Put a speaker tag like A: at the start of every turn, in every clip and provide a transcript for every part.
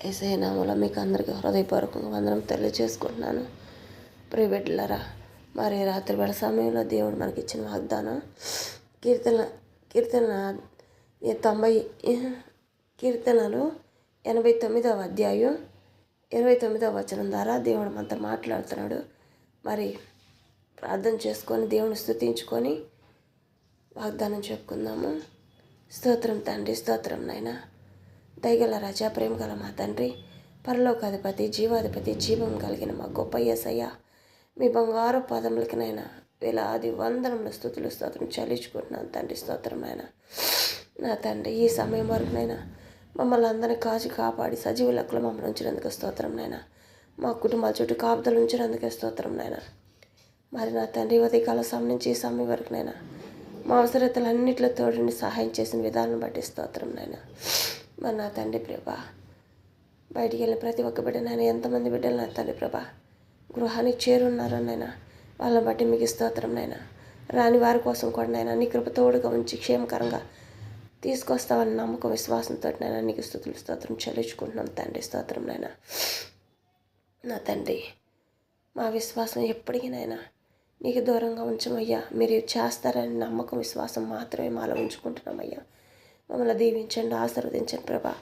A: యేసయ్య నామములో మీకు అందరికీ హృదయపూర్వకంగా వందనం తెలియజేసుకుంటున్నాను. ప్రియబిడ్డలారా, మరి రాత్రి వేళ సమయంలో దేవుడు మనకి ఇచ్చిన వాగ్దానం కీర్తన కీర్తనలు 89వ అధ్యాయం 29వ వచనం ద్వారా దేవుడు మనతో మాట్లాడుతున్నాడు. మరి ప్రార్థన చేసుకొని దేవుని స్తుతించుకొని వాగ్దానం చెప్పుకుందాము. స్తోత్రం తండ్రి, స్తోత్రం నాయనా, దయగల రాజా, ప్రేమ గల మా తండ్రి, పరలోకాధిపతి, జీవాధిపతి, జీవం కలిగిన మా గొప్ప యేసయ్య, మీ బంగారు పాదములకి నైనా వేలాది వందనముల స్తుతులు స్తోత్రం చెల్లించుకుంటున్నాను తండ్రి. స్తోత్రం నాయన. నా తండ్రి, ఈ సమయం వరకు నైనా మమ్మల్ని అందరినీ కాచి కాపాడి సజీవ లెక్కలు మమ్మల్ని ఉంచినందుకు స్తోత్రం నాయన. మా కుటుంబాల చుట్టూ కాపుదలు ఉంచినందుకే స్తోత్రం నాయన. మరి నా తండ్రి, ఉదయకాల సమయం నుంచి ఈ సమయం వరకు నైనా మా అవసరతలన్నింటిలో తోడుని సహాయం చేసిన విధానం బట్టి స్తోత్రం నాయన. మరి నా తండ్రి ప్రభా, బయటికి వెళ్ళిన ప్రతి ఒక్క బిడ్డ నాయన, ఎంతమంది బిడ్డలు నా తండ్రి ప్రభా గృహానికి చేరున్నారో నాయన, వాళ్ళని బట్టి మీకు స్తోత్రం నాయన. రాని వారి కోసం కూడా నాయన నీ కృప తోడుగా ఉంచి క్షేమకరంగా తీసుకొస్తావని నమ్మకం, విశ్వాసంతో నాయన నీకు స్తుతులు స్తోత్రం చెల్లించుకుంటున్నాం తండ్రి. స్తోత్రం నాయన. నా తండ్రి, మా విశ్వాసం ఎప్పటికీ నాయన నీకు దూరంగా ఉంచమయ్యా. మీరు చేస్తారని నమ్మకం, విశ్వాసం మాత్రమే మాలో ఉంచుకుంటున్నామయ్యా. మమ్మల్ని దీవించండి, ఆశీర్వదించండి ప్రభా.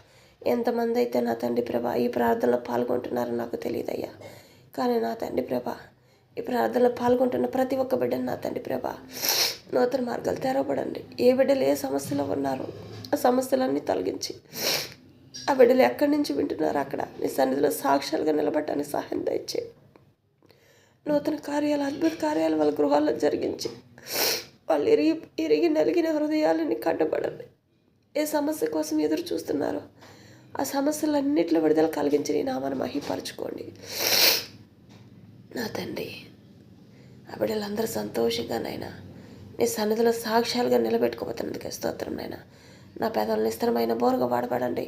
A: ఎంతమంది అయితే నా తండ్రి ప్రభా ఈ ప్రార్థనలో పాల్గొంటున్నారో నాకు తెలియదయ్యా. కానీ నా తండ్రి ప్రభా, ఈ ప్రార్థనలో పాల్గొంటున్న ప్రతి ఒక్క బిడ్డను నా తండ్రి ప్రభా నూతన మార్గాలు తెరవబడండి. ఏ బిడ్డలు ఏ సమస్యలో ఉన్నారో ఆ సమస్యలన్నీ తొలగించి ఆ బిడ్డలు ఎక్కడి నుంచి వింటున్నారో అక్కడ నీ సన్నిధిలో సాక్ష్యాలుగా నిలబడటానికి సహాయం దయచే. నూతన కార్యాలు, అద్భుత కార్యాలు వాళ్ళ గృహాల్లో జరిగించి వాళ్ళు ఇరిగి నలిగిన హృదయాలని కట్టబడండి. ఏ సమస్య కోసం ఎదురు చూస్తున్నారో ఆ సమస్యలన్నింటిలో విడుదల కలిగించి నీ నామాన్ని మహిమపరచుకోండి నా తండ్రి. ఆ బిడ్డలందరూ సంతోషంగా నైనా నీ సన్నిధిలో సాక్ష్యాలుగా నిలబెట్టుకోబోతున్నందుకే స్తోత్రం నైనా. నా పేదలను స్థిరమైన బోరుగా వాడబడండి.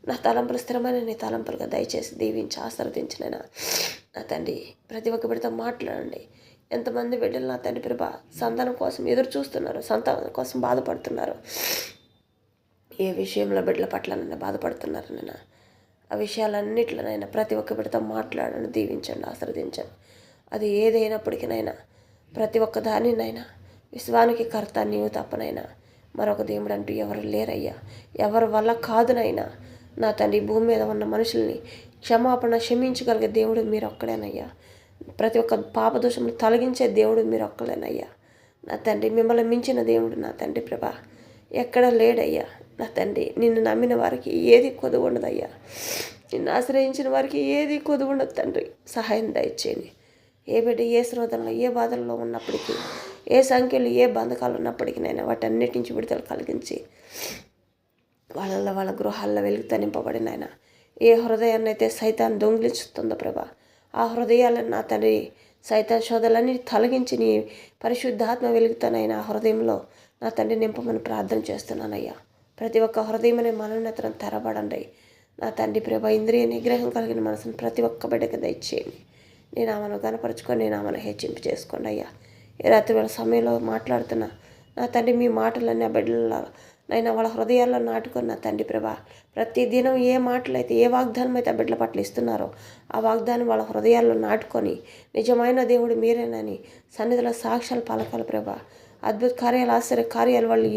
A: నా తలంపులు స్థిరమైన నీ తలంపులుగా దయచేసి దీవించి ఆశీర్వదించినైనా నా తండ్రి. ప్రతి ఒక్క బిడ్డతో మాట్లాడండి. ఎంతమంది బిడ్డలు నా తండ్రి ప్రభా సంతానం కోసం ఎదురు చూస్తున్నారు, సంతానం కోసం బాధపడుతున్నారు, ఏ విషయంలో బిడ్డల పట్ల నన్ను బాధపడుతున్నారు నేను ఆ విషయాలన్నింటిలోనైనా ప్రతి ఒక్క బిడ్డతో మాట్లాడండి, దీవించండి, ఆశీర్వదించండి. అది ఏదైనప్పటికీనైనా ప్రతి ఒక్క దానినైనా విశ్వానికి కర్త నీవు తప్పనైనా మరొక దేవుడు అంటూ ఎవరు లేరయ్యా. ఎవరి వల్ల కాదునైనా నా తండ్రి, భూమి మీద ఉన్న మనుషుల్ని క్షమించగలిగే దేవుడు మీరు ఒక్కడేనయ్యా. ప్రతి ఒక్క పాపదోషములు తొలగించే దేవుడు మీరు ఒక్కడేనయ్యా. నా తండ్రి, మిమ్మల్ని మించిన దేవుడు నా తండ్రి ప్రభా ఎక్కడ లేడయ్యా. నా తండ్రి, నిన్ను నమ్మిన వారికి ఏది కొదువు ఉండదయ్యా. నిన్ను ఆశ్రయించిన వారికి ఏది కొదువు ఉండదు తండ్రి. సహాయం దయచేయండి. ఏ బిడ్డ ఏ శ్రోధనలో ఏ బాధల్లో ఉన్నప్పటికీ, ఏ సంఖ్యలు ఏ బంధకాలు ఉన్నప్పటికీ నైనా వాటన్నిటి నుంచి విడుదల కలిగించి వాళ్ళ గృహాల్లో వెలుగుతో నింపబడిన ఆయన ఏ హృదయాన్ని అయితే సైతాన్ని దొంగిలిస్తుందో ప్రభా ఆ హృదయాలను నా తండ్రి సైతాన్ శోధలన్నీ తొలగించి నీ పరిశుద్ధాత్మ వెలుగుతానైనా ఆ హృదయంలో నా తండ్రి నింపమని ప్రార్థన చేస్తున్నానయ్యా. ప్రతి ఒక్క హృదయం అనే మనోన్నతనం తెరబడండి నా తండ్రి ప్రభా. ఇంద్రియ నిగ్రహం కలిగిన మనసును ప్రతి ఒక్క బిడ్డకి దయచేయండి. నేను ఆమెను కనపరుచుకొని నేను ఆమెను హెచ్చింపు చేసుకోండి అయ్యా. ఈ రాత్రి వేళ సమయంలో మాట్లాడుతున్నా నా తండ్రి, మీ మాటలన్నీ ఆ బిడ్డల నైనా వాళ్ళ హృదయాల్లో నాటుకొని నా తండ్రి ప్రభా ప్రతి దినం ఏ మాటలైతే ఏ వాగ్దానం అయితే ఆ బిడ్డల పట్ల ఇస్తున్నారో ఆ వాగ్దానం వాళ్ళ హృదయాల్లో నాటుకొని నిజమైన దేవుడు మీరేనని సన్నిధిలో సాక్ష్యాలు పలకాలి ప్రభా. అద్భుత కార్యాలు, ఆశ్చర్య కార్యాలు వాళ్ళు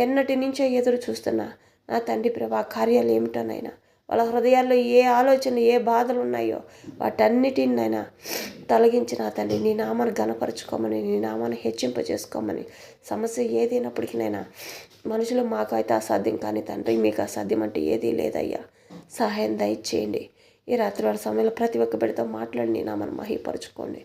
A: ఎన్నటి నుంచో ఎదురు చూస్తున్నా నా తండ్రి ప్రభా కార్యాలు ఏమిటోనైనా వాళ్ళ హృదయాల్లో ఏ ఆలోచనలు ఏ బాధలు ఉన్నాయో వాటన్నిటినైనా తొలగించి నా తండ్రి నీ నామాన్ని ఘనపరచుకోమని, నీ నామాన్ని హెచ్చింపజేసుకోమని. సమస్య ఏదైనప్పటికీనైనా మనుషులు మాకైతే అసాధ్యం కానీ తండ్రి మీకు అసాధ్యం అంటే ఏదీ లేదయ్యా. సహాయం దయచేయండి. ఈ రాత్రి వాళ్ళ సమయంలో ప్రతి ఒక్క బిడ్డతో మాట్లాడి నీ నామాన్ని మహిమపరచుకోండి.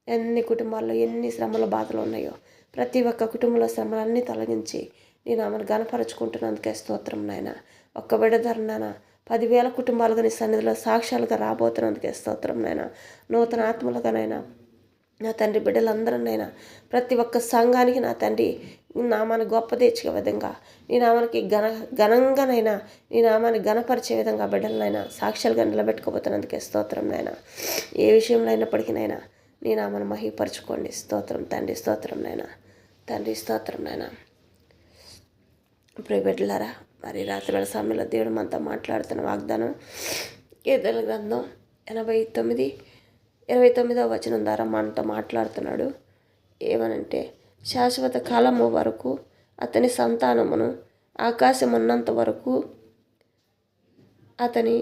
A: ఎన్ని కుటుంబాల్లో ఎన్ని శ్రమల బాధలు ఉన్నాయో ప్రతి ఒక్క కుటుంబంలో శ్రమలన్నీ తొలగించి నీ నామాన్ని ఘనపరచుకుంటున్నందుకే స్తోత్రం నాయన. ఒక్క బిడ్డ ధరనాన 10,000 కుటుంబాలుగా నీ సన్నిధిలో సాక్ష్యాలుగా రాబోతున్నందుకే స్తోత్రం నాయన. నూతన ఆత్మలుగానైనా నా తండ్రి బిడ్డలందరూనైనా ప్రతి ఒక్క సంఘానికి నా తండ్రి నామాన్ని గొప్ప తెచ్చే విధంగా నీ నామానికి ఘనంగానైనా నీ నామాన్ని ఘనపరిచే విధంగా బిడ్డలనైనా సాక్ష్యాలుగా నిలబెట్టుకోబోతున్నందుకే స్తోత్రం నాయన. ఏ విషయంలో అయినప్పటికీనైనా నీ నామాన్ని మహిమపరచుకోండి. స్తోత్రం తండ్రి, స్తోత్రం నాయన. తండ్రి స్తోత్రం నాయన. ప్రియ బిడ్డలారా, మరి రాత్రి వేళ సమయంలో దేవుడు మనతో మాట్లాడుతున్న వాగ్దానం కీర్తన గ్రంథం 29 వచనం ద్వారా మనతో మాట్లాడుతున్నాడు. ఏమనంటే, శాశ్వత కాలము వరకు అతని సంతానమును, ఆకాశం ఉన్నంత వరకు అతని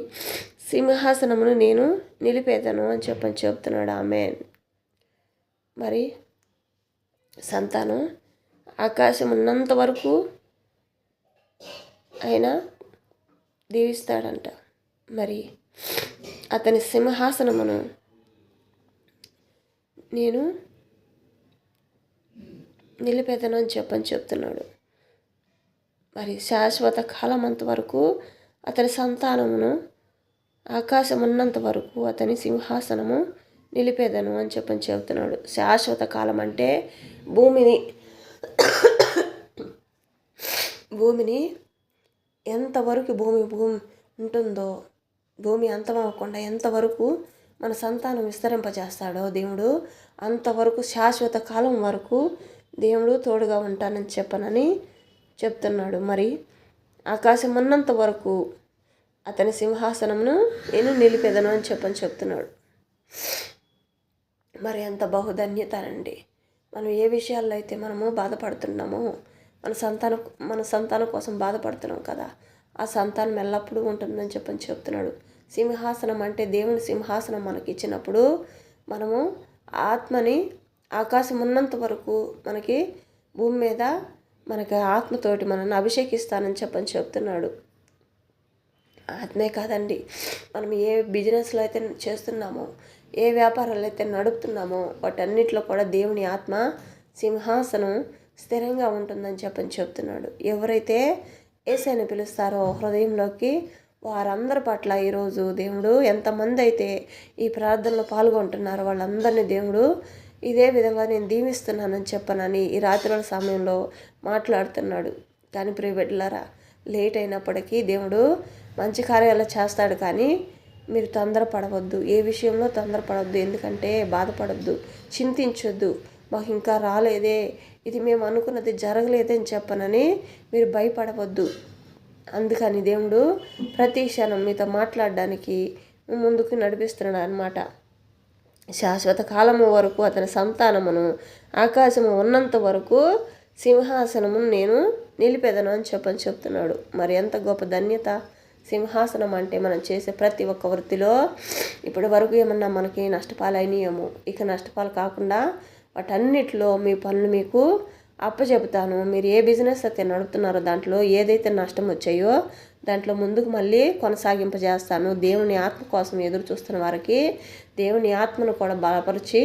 A: సింహాసనమును నేను నిలిపేదను అని చెప్తున్నాడు. ఆమేన్. మరి సంతానం ఆకాశం ఉన్నంత వరకు ఆయన దీవిస్తాడంట. మరి అతని సింహాసనమును నేను నిలిపేదను అని చెప్తున్నాడు. మరి శాశ్వత కాలం అంతవరకు అతని సంతానమును, ఆకాశం ఉన్నంత వరకు అతని సింహాసనము నిలిపేదను అని చెప్తున్నాడు. శాశ్వత కాలం అంటే భూమిని ఎంతవరకు భూమి ఉంటుందో, భూమి అంతమవ్వకుండా ఎంతవరకు మన సంతానం విస్తరింపజేస్తాడో దేవుడు, అంతవరకు శాశ్వత కాలం వరకు దేవుడు తోడుగా ఉంటానని చెప్తున్నాడు. మరి ఆకాశం ఉన్నంత వరకు అతని సింహాసనమును నేను నిలిపేదను అని చెప్తున్నాడు. మరి ఎంత బహుధన్యత అండి. మనం ఏ విషయాల్లో అయితే మనము బాధపడుతున్నామో, మన సంతానం కోసం బాధపడుతున్నాం కదా, ఆ సంతానం ఎల్లప్పుడూ ఉంటుందని చెప్తున్నాడు. సింహాసనం అంటే దేవుని సింహాసనం మనకి ఇచ్చినప్పుడు మనము ఆత్మని, ఆకాశం ఉన్నంత వరకు మనకి భూమి మీద మనకి ఆత్మతోటి మనల్ని అభిషేకిస్తానని చెప్తున్నాడు. ఆత్మే కాదండి, మనం ఏ బిజినెస్లో అయితే చేస్తున్నామో, ఏ వ్యాపారాలు అయితే నడుపుతున్నామో వాటన్నిటిలో కూడా దేవుని ఆత్మ సింహాసనం స్థిరంగా ఉంటుందని చెప్తున్నాడు. ఎవరైతే యేసయ్యను పిలుస్తారో హృదయంలోకి, వారందరి పట్ల ఈరోజు దేవుడు ఎంతమంది అయితే ఈ ప్రార్థనలో పాల్గొంటున్నారో వాళ్ళందరినీ దేవుడు ఇదే విధంగా నేను దీవిస్తున్నానని చెప్పనని ఈ రాత్రుల సమయంలో మాట్లాడుతున్నాడు. కానీ ప్రియ బిడ్డలారా, లేట్ అయినప్పటికీ దేవుడు మంచి కార్యాలు చేస్తాడు. కానీ మీరు తొందరపడవద్దు, ఏ విషయంలో తొందరపడవద్దు. ఎందుకంటే బాధపడద్దు, చింతించొద్దు. మాకు ఇంకా రాలేదే, ఇది మేము అనుకున్నది జరగలేదే అని చెప్పనని మీరు భయపడవద్దు. అందుకని దేవుడు ప్రతి క్షణం మీతో మాట్లాడడానికి ముందుకు నడిపిస్తున్నాడు అన్నమాట. శాశ్వత కాలము వరకు అతని సంతానమును, ఆకాశము ఉన్నంత వరకు సింహాసనమును నేను నిలిపేదను అని చెప్తున్నాడు. మరి ఎంత గొప్ప ధన్యత. సింహాసనం అంటే మనం చేసే ప్రతి ఒక్క వృత్తిలో ఇప్పటి వరకు ఏమన్నా మనకి నష్టపాలు అయినాయేమో, ఇక నష్టపాలు కాకుండా వాటన్నిటిలో మీ పనులు మీకు అప్పచెబుతాను. మీరు ఏ బిజినెస్ అయితే నడుపుతున్నారో దాంట్లో ఏదైతే నష్టం వచ్చాయో దాంట్లో ముందుకు మళ్ళీ కొనసాగింపజేస్తాను. దేవుని ఆత్మ కోసం ఎదురు చూస్తున్న వారికి దేవుని ఆత్మను కూడా బలపరిచి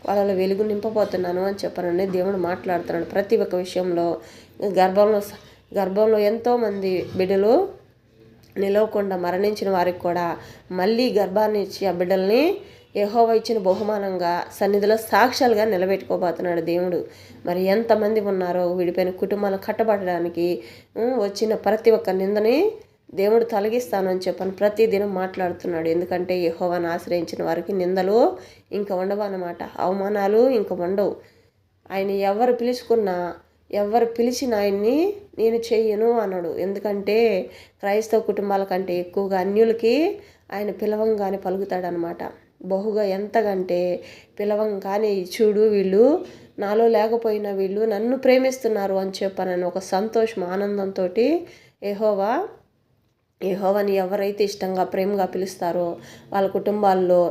A: వాళ్ళలో వెలుగు నింపబోతున్నాను అని చెప్పానని దేవుడు మాట్లాడుతున్నాడు. ప్రతి ఒక్క విషయంలో గర్భంలో ఎంతోమంది బిడ్డలు నిలవకుండా మరణించిన వారికి కూడా మళ్ళీ గర్భాన్ని ఇచ్చి ఆ బిడ్డల్ని యెహోవా ఇచ్చిన బహుమానంగా సన్నిధిలో సాక్ష్యాలుగా నిలబెట్టుకోబోతున్నాడు దేవుడు. మరి ఎంతమంది ఉన్నారో విడిపోయిన కుటుంబాలను కట్టబడడానికి వచ్చిన ప్రతి ఒక్క నిందని దేవుడు తొలగిస్తానని చెప్పని ప్రతిదినం మాట్లాడుతున్నాడు. ఎందుకంటే యెహోవాను ఆశ్రయించిన వారికి నిందలు ఇంకా ఉండవు అన్నమాట, అవమానాలు ఇంకా ఉండవు. ఆయన ఎవరు పిలిచిన ఆయన్ని నేను చెయ్యను అన్నాడు. ఎందుకంటే క్రైస్తవ కుటుంబాల కంటే ఎక్కువగా అన్యులకి ఆయన పిలవంగానే పలుకుతాడనమాట. బహుగా ఎంతకంటే పిలవంగానే చూడు వీళ్ళు నాలో లేకపోయినా వీళ్ళు నన్ను ప్రేమిస్తున్నారు అని చెప్పానని ఒక సంతోషం, ఆనందంతో యెహోవాని ఎవరైతే ఇష్టంగా ప్రేమగా పిలుస్తారో వాళ్ళ కుటుంబాల్లో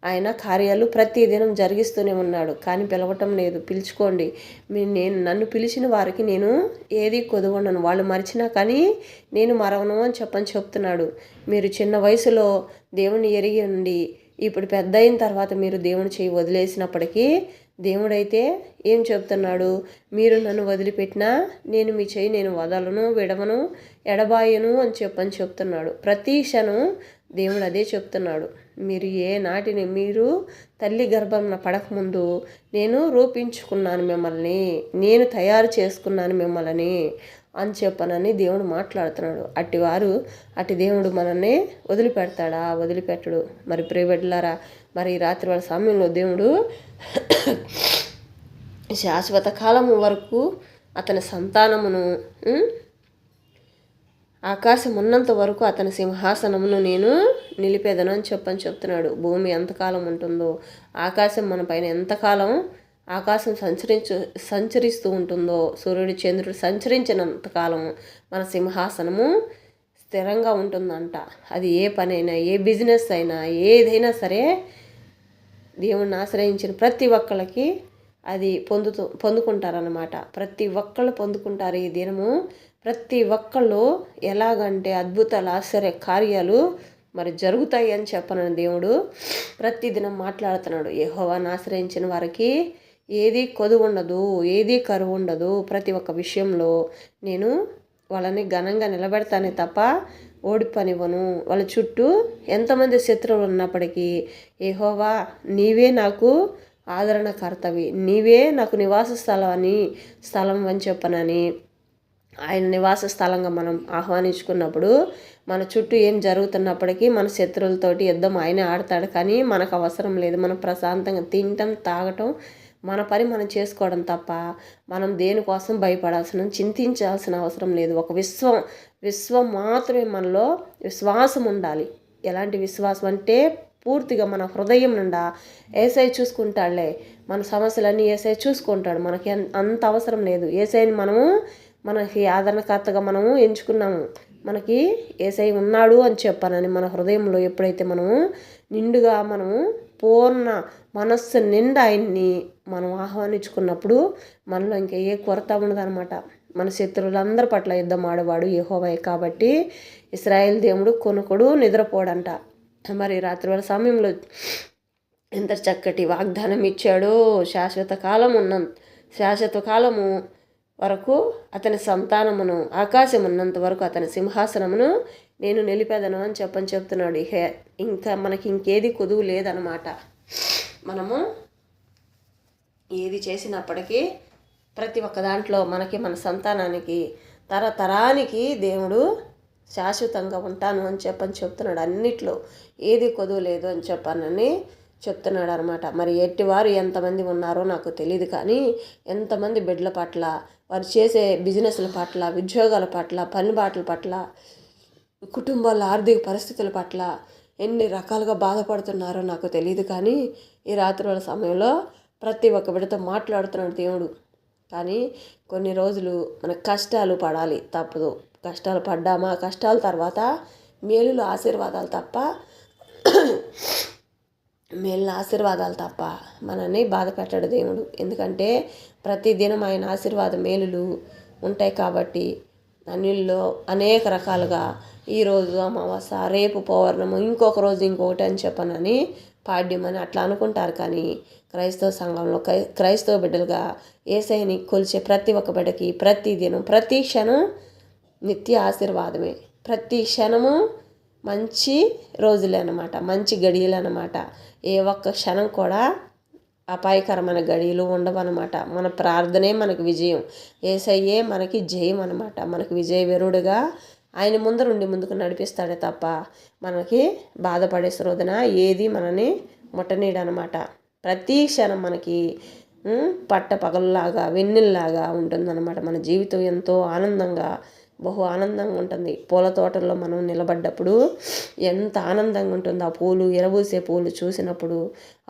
A: ఆయన కార్యాలు ప్రతిదినం జరిగిస్తూనే ఉన్నాడు. కానీ పిలవటం లేదు. పిలుచుకోండి. నన్ను పిలిచిన వారికి నేను ఏది కొదవను. వాళ్ళు మరిచినా కానీ నేను మరవను అని చెప్తున్నాడు. మీరు చిన్న వయసులో దేవుని ఎరిగి ఉండి ఇప్పుడు పెద్ద అయిన తర్వాత మీరు దేవుని చేయి వదిలేసినప్పటికీ దేవుడైతే ఏం చెప్తున్నాడు, మీరు నన్ను వదిలిపెట్టినా నేను మీ చేయి నేను వదలను, విడవను, ఎడబాయను అని చెప్తున్నాడు. ప్రతి క్షణం దేవుడు అదే చెప్తున్నాడు. మీరు ఏ నాటిని మీరు తల్లి గర్భంన పడకముందు నేను రూపించుకున్నాను మిమ్మల్ని, నేను తయారు చేసుకున్నాను మిమ్మల్ని అని చెప్పనని దేవుడు మాట్లాడుతున్నాడు. అట్టి దేవుడు మనల్ని వదిలిపెడతాడా? వదిలిపెట్టడు. మరి ప్రియబిడ్డలారా, మరి రాత్రి వాళ్ళ సమయంలో దేవుడు శాశ్వత కాలము వరకు అతని సంతానమును, ఆకాశం ఉన్నంత వరకు అతని సింహాసనమును నేను నిలిపేదను అని చెప్తున్నాడు. భూమి ఎంతకాలం ఉంటుందో, ఆకాశం మన పైన ఎంతకాలం ఆకాశం సంచరిస్తూ ఉంటుందో, సూర్యుడు చంద్రుడు సంచరించినంతకాలం మన సింహాసనము స్థిరంగా ఉంటుందంట. అది ఏ పనైనా, ఏ బిజినెస్ అయినా, ఏదైనా సరే దేవుణ్ణి ఆశ్రయించిన ప్రతి ఒక్కళ్ళకి అది పొందుకుంటారన్నమాట. ప్రతి ఒక్కళ్ళు పొందుకుంటారు ఈ దినము. ప్రతి ఒక్కళ్ళు ఎలాగంటే అద్భుతాలు, ఆశ్చర్య కార్యాలు మరి జరుగుతాయి అని చెప్పనని దేవుడు ప్రతిదినం మాట్లాడుతున్నాడు. యెహోవాను ఆశ్రయించిన వారికి ఏది కొదువు ఉండదు, ఏది కరువు ఉండదు. ప్రతి ఒక్క విషయంలో నేను వాళ్ళని ఘనంగా నిలబెడతానే తప్ప ఓడిపనివ్వను. వాళ్ళ చుట్టూ ఎంతమంది శత్రువులు ఉన్నప్పటికీ యెహోవా నీవే నాకు ఆదరణకర్తవి, నీవే నాకు నివాస స్థలం అని చెప్పనని ఆయన నివాస స్థలంగా మనం ఆహ్వానించుకున్నప్పుడు మన చుట్టూ ఏం జరుగుతున్నప్పటికీ మన శత్రువులతోటి యుద్ధం ఆయనే ఆడతాడు. కానీ మనకు అవసరం లేదు. మనం ప్రశాంతంగా తినటం, తాగటం, మన పని మనం చేసుకోవడం తప్ప మనం దేనికోసం చింతించాల్సిన అవసరం లేదు. ఒక విశ్వం మాత్రమే మనలో విశ్వాసం ఉండాలి. ఎలాంటి విశ్వాసం అంటే పూర్తిగా మన హృదయం నుండా ఏసై చూసుకుంటాడులే, మన సమస్యలన్నీ ఏసై చూసుకుంటాడు. మనకి అంత అవసరం లేదు. ఏసైని మనకి ఆదరణకర్తగా మనము ఎంచుకున్నాము. మనకి ఏసై ఉన్నాడు అని చెప్పానని మన హృదయంలో ఎప్పుడైతే మనము నిండుగా మనము పూర్ణ మనస్సు నిండా ఆయన్ని మనం ఆహ్వానించుకున్నప్పుడు మనలో ఇంకా ఏ కొరత ఉండదన్నమాట. మన శత్రువులందరి పట్ల యుద్ధం ఆడేవాడు యెహోవాయే. కాబట్టి ఇశ్రాయేల్ దేవుడు కొనుకొడు నిద్రపోడంట. మరి రాత్రివేళ సమయంలో ఎంత చక్కటి వాగ్దానం ఇచ్చాడో, శాశ్వత కాలము వరకు అతని సంతానమును, ఆకాశం ఉన్నంత వరకు అతని సింహాసనమును నేను నిలిపేదను అని చెప్తున్నాడు. ఇంకా మనకి ఇంకేది కొదువు లేదనమాట. మనము ఏది చేసినప్పటికీ ప్రతి ఒక్క దాంట్లో మనకి, మన సంతానానికి, తరతరానికి దేవుడు శాశ్వతంగా ఉంటాను అని చెప్తున్నాడు. అన్నిట్లో ఏది కొదువు లేదు అని చెప్తున్నాడు అనమాట. మరి ఎట్టివారు ఎంతమంది ఉన్నారో నాకు తెలియదు, కానీ ఎంతమంది బిడ్డల పట్ల, వారు చేసే బిజినెస్ల పట్ల, ఉద్యోగాల పట్ల, పనిబాట్ల పట్ల, కుటుంబాల ఆర్థిక పరిస్థితుల పట్ల ఎన్ని రకాలుగా బాధపడుతున్నారో నాకు తెలియదు, కానీ ఈ రాత్రుల సమయంలో ప్రతి ఒక్క బిడ్డతో మాట్లాడుతున్నాడు దేవుడు. కానీ కొన్ని రోజులు మన కష్టాలు పడాలి, తప్పదు. కష్టాలు పడ్డామా, కష్టాల తర్వాత మేలుల ఆశీర్వాదాలు తప్ప మనల్ని బాధ పెట్టడు దేవుడు. ఎందుకంటే ప్రతిదినం ఆయన ఆశీర్వాద మేలులు ఉంటాయి. కాబట్టి అన్నిల్లో అనేక రకాలుగా ఈరోజు అమావాస్య, రేపు పౌర్ణము, ఇంకొక రోజు ఇంకొకటి అని చెప్పనని పాడ్యమని అట్లా అనుకుంటారు. కానీ క్రైస్తవ సంఘంలో క్రైస్తవ బిడ్డలుగా యేసయ్యని కొలిచే ప్రతి ఒక్క బిడ్డకి ప్రతి దినం, ప్రతి క్షణం నిత్య ఆశీర్వాదమే. ప్రతి క్షణము మంచి రోజులే అన్నమాట, మంచి గడియలు అన్నమాట. ఏ ఒక్క క్షణం కూడా అపాయకరమైన గడియలు ఉండవన్నమాట. మన ప్రార్థనే మనకు విజయం, యేసయ్యే మనకి జయం అన్నమాట. మనకు విజయ వీరుడుగా ఆయన ముందుకు నడిపిస్తాడే తప్ప మనకి బాధపడే శ్రోధన ఏది మనని ముట్టనీడనమాట. ప్రతి క్షణం మనకి పట్ట పగలలాగా, వెన్నెల్లాగా ఉంటుందన్నమాట. మన జీవితం ఎంతో ఆనందంగా, బహు ఆనందంగా ఉంటుంది. పూల తోటల్లో మనం నిలబడ్డప్పుడు ఎంత ఆనందంగా ఉంటుందో, ఆ పూలు, ఎరబూసే పూలు చూసినప్పుడు,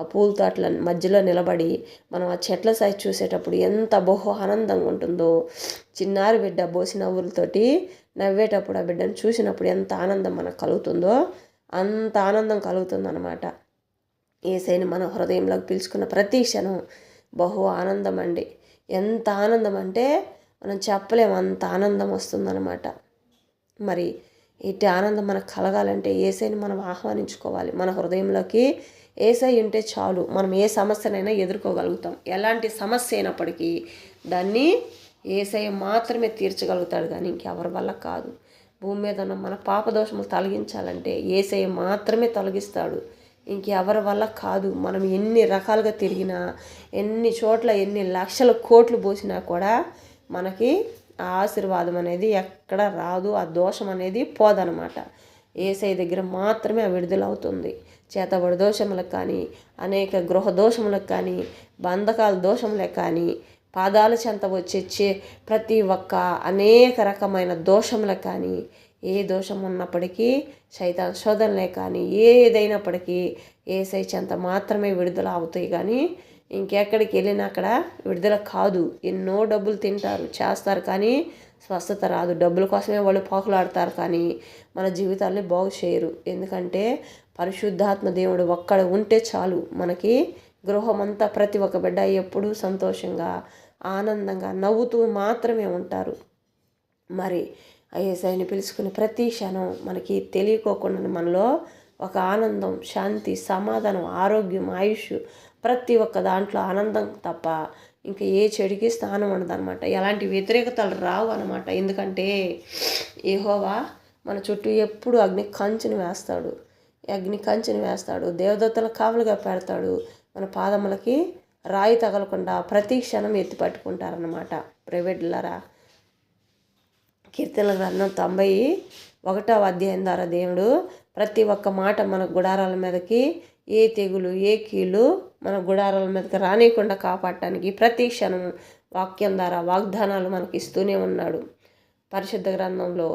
A: ఆ పూల తోటల మధ్యలో నిలబడి మనం ఆ చెట్ల సైజు చూసేటప్పుడు ఎంత బహు ఆనందంగా ఉంటుందో. చిన్నారి బిడ్డ బోసి నవ్వులతోటి నవ్వేటప్పుడు ఆ బిడ్డను చూసినప్పుడు ఎంత ఆనందం మనకు కలుగుతుందో అంత ఆనందం కలుగుతుందన్నమాట. యేసయ్యని మన హృదయంలోకి పిలుచుకున్న ప్రతి క్షణం బహు ఆనందం అండి. ఎంత ఆనందం అంటే మనం చెప్పలేము, అంత ఆనందం వస్తుందన్నమాట. మరి ఇట్టి ఆనందం మనకు కలగాలంటే యేసయ్యని మనం ఆహ్వానించుకోవాలి. మన హృదయంలోకి యేసయ్య ఉంటే చాలు, మనం ఏ సమస్యనైనా ఎదుర్కోగలుగుతాం. ఎలాంటి సమస్య అయినప్పటికీ దాన్ని యేసయ్య మాత్రమే తీర్చగలుగుతాడు, కానీ ఇంకెవరి వల్ల కాదు. భూమి మీద ఉన్న మన పాపదోషములు తొలగించాలంటే యేసయ్య మాత్రమే తొలగిస్తాడు, ఇంకెవరి వల్ల కాదు. మనం ఎన్ని రకాలుగా తిరిగినా, ఎన్ని చోట్ల ఎన్ని లక్షల కోట్లు పోసినా కూడా మనకి ఆ ఆశీర్వాదం అనేది ఎక్కడ రాదు, ఆ దోషం అనేది పోదనమాట. యేసయ్య దగ్గర మాత్రమే ఆ విడుదలవుతుంది. చేతబడి దోషములకు కానీ, అనేక గృహ దోషములకు కానీ, బంధకాల దోషములకు కానీ, పాదాల చెంత వచ్చే ప్రతి ఒక్క అనేక రకమైన దోషములకు కానీ ఏ దోషం ఉన్నప్పటికీ సైతాన్ శోధనలే కానీ ఏదైనప్పటికీ యేసయ్య చెంత మాత్రమే విడుదల అవుతాయి కానీ ఇంకెక్కడికి వెళ్ళినా అక్కడ విడుదల కాదు. ఎన్నో డబ్బులు తింటారు చేస్తారు కానీ స్వస్థత రాదు. డబ్బుల కోసమే వాళ్ళు పోకలాడతారు కానీ మన జీవితాల్ని బాగు చేయరు. ఎందుకంటే పరిశుద్ధాత్మ దేవుడు ఒక్కడ ఉంటే చాలు, మనకి గృహమంతా ప్రతి ఒక్క బిడ్డ ఎప్పుడూ సంతోషంగా ఆనందంగా నవ్వుతూ మాత్రమే ఉంటారు. మరి యేసయ్యని పిలుచుకుని ప్రతి క్షణం మనకి తెలియకోకుండా మనలో ఒక ఆనందం, శాంతి, సమాధానం, ఆరోగ్యం, ఆయుష్ ప్రతి ఒక్క దాంట్లో ఆనందం తప్ప ఇంకా ఏ చెడుకి స్థానం ఉండదన్నమాట. ఎలాంటి వ్యతిరేకతలు రావు అనమాట. ఎందుకంటే యెహోవా మన చుట్టూ ఎప్పుడు అగ్ని కంచెను వేస్తాడు. దేవదూతల కావలుగా పెడతాడు. మన పాదములకి రాయి తగలకుండా ప్రతి క్షణం ఎత్తి పట్టుకుంటారన్నమాట. ప్రైవేట్లరా కీర్తనల గ్రంథం 91వ అధ్యాయం ద్వారా దేవుడు ప్రతి ఒక్క మాట మన గుడారాల మీదకి ఏ తెగులు ఏ కీళ్ళు మన గుడారాల మీదకి రానియకుండా కాపాడటానికి ప్రతి క్షణం వాక్యం ద్వారా వాగ్దానాలు మనకి ఇస్తూనే ఉన్నాడు. పరిశుద్ధ గ్రంథంలో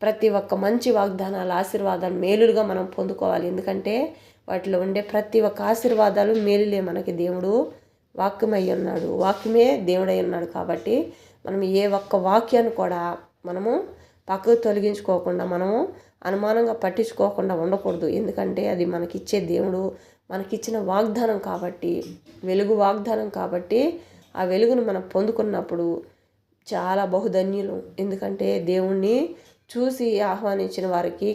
A: ప్రతి ఒక్క మంచి వాగ్దానాలు, ఆశీర్వాదాలు, మేలులుగా మనం పొందుకోవాలి. ఎందుకంటే వాటిలో ఉండే ప్రతి ఒక్క ఆశీర్వాదాలు మేలులే. మనకి దేవుడు వాక్యమై ఉన్నాడు, వాక్యమే దేవుడై ఉన్నాడు. కాబట్టి మనం ఏ ఒక్క వాక్యాన్ని కూడా మనము పక్కకు తొలగించుకోకుండా, మనము అనుమానంగా పట్టించుకోకుండా ఉండకూడదు. ఎందుకంటే అది మనకిచ్చే దేవుడు మనకిచ్చిన వాగ్దానం కాబట్టి, వెలుగు వాగ్దానం కాబట్టి ఆ వెలుగును మనం పొందుకున్నప్పుడు చాలా బహుధన్యులు. ఎందుకంటే దేవుణ్ణి చూసి ఆహ్వానించిన వారికి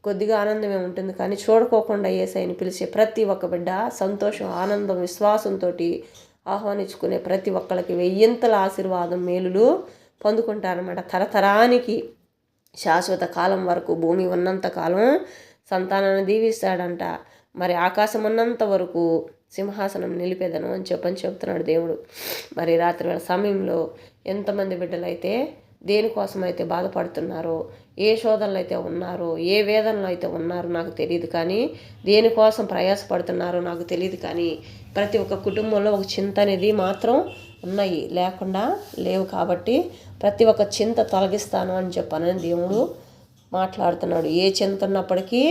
A: కొద్దిగా ఆనందమే ఉంటుంది కానీ చూడకోకుండా యేసయ్యని పిలిచే ప్రతి ఒక్క బిడ్డ సంతోషం, ఆనందం, విశ్వాసంతో ఆహ్వానించుకునే ప్రతి ఒక్కరికి 1000 ఆశీర్వాదం, మేలులు పొందుకుంటారన్నమాట. తరతరానికి శాశ్వత కాలం వరకు భూమి ఉన్నంత కాలం సంతానాన్ని దీవిస్తాడంట. మరి ఆకాశం ఉన్నంత వరకు సింహాసనం నిలిపేదను అని చెప్తున్నాడు దేవుడు. మరి రాత్రి వేళ సమయంలో ఎంతమంది బిడ్డలైతే దేనికోసమైతే బాధపడుతున్నారో, ఏ శోధనలు అయితే ఉన్నారో, ఏ వేదనలు అయితే ఉన్నారో నాకు తెలియదు కానీ, దేనికోసం ప్రయాసపడుతున్నారో నాకు తెలియదు కానీ ప్రతి ఒక్క కుటుంబంలో ఒక చింత అనేది మాత్రం ఉన్నాయి, లేకుండా లేవు. కాబట్టి ప్రతి ఒక్క చింత తొలగిస్తాను అని చెప్పానని దేవుడు మాట్లాడుతున్నాడు. ఏ చింత ఉన్నప్పటికీ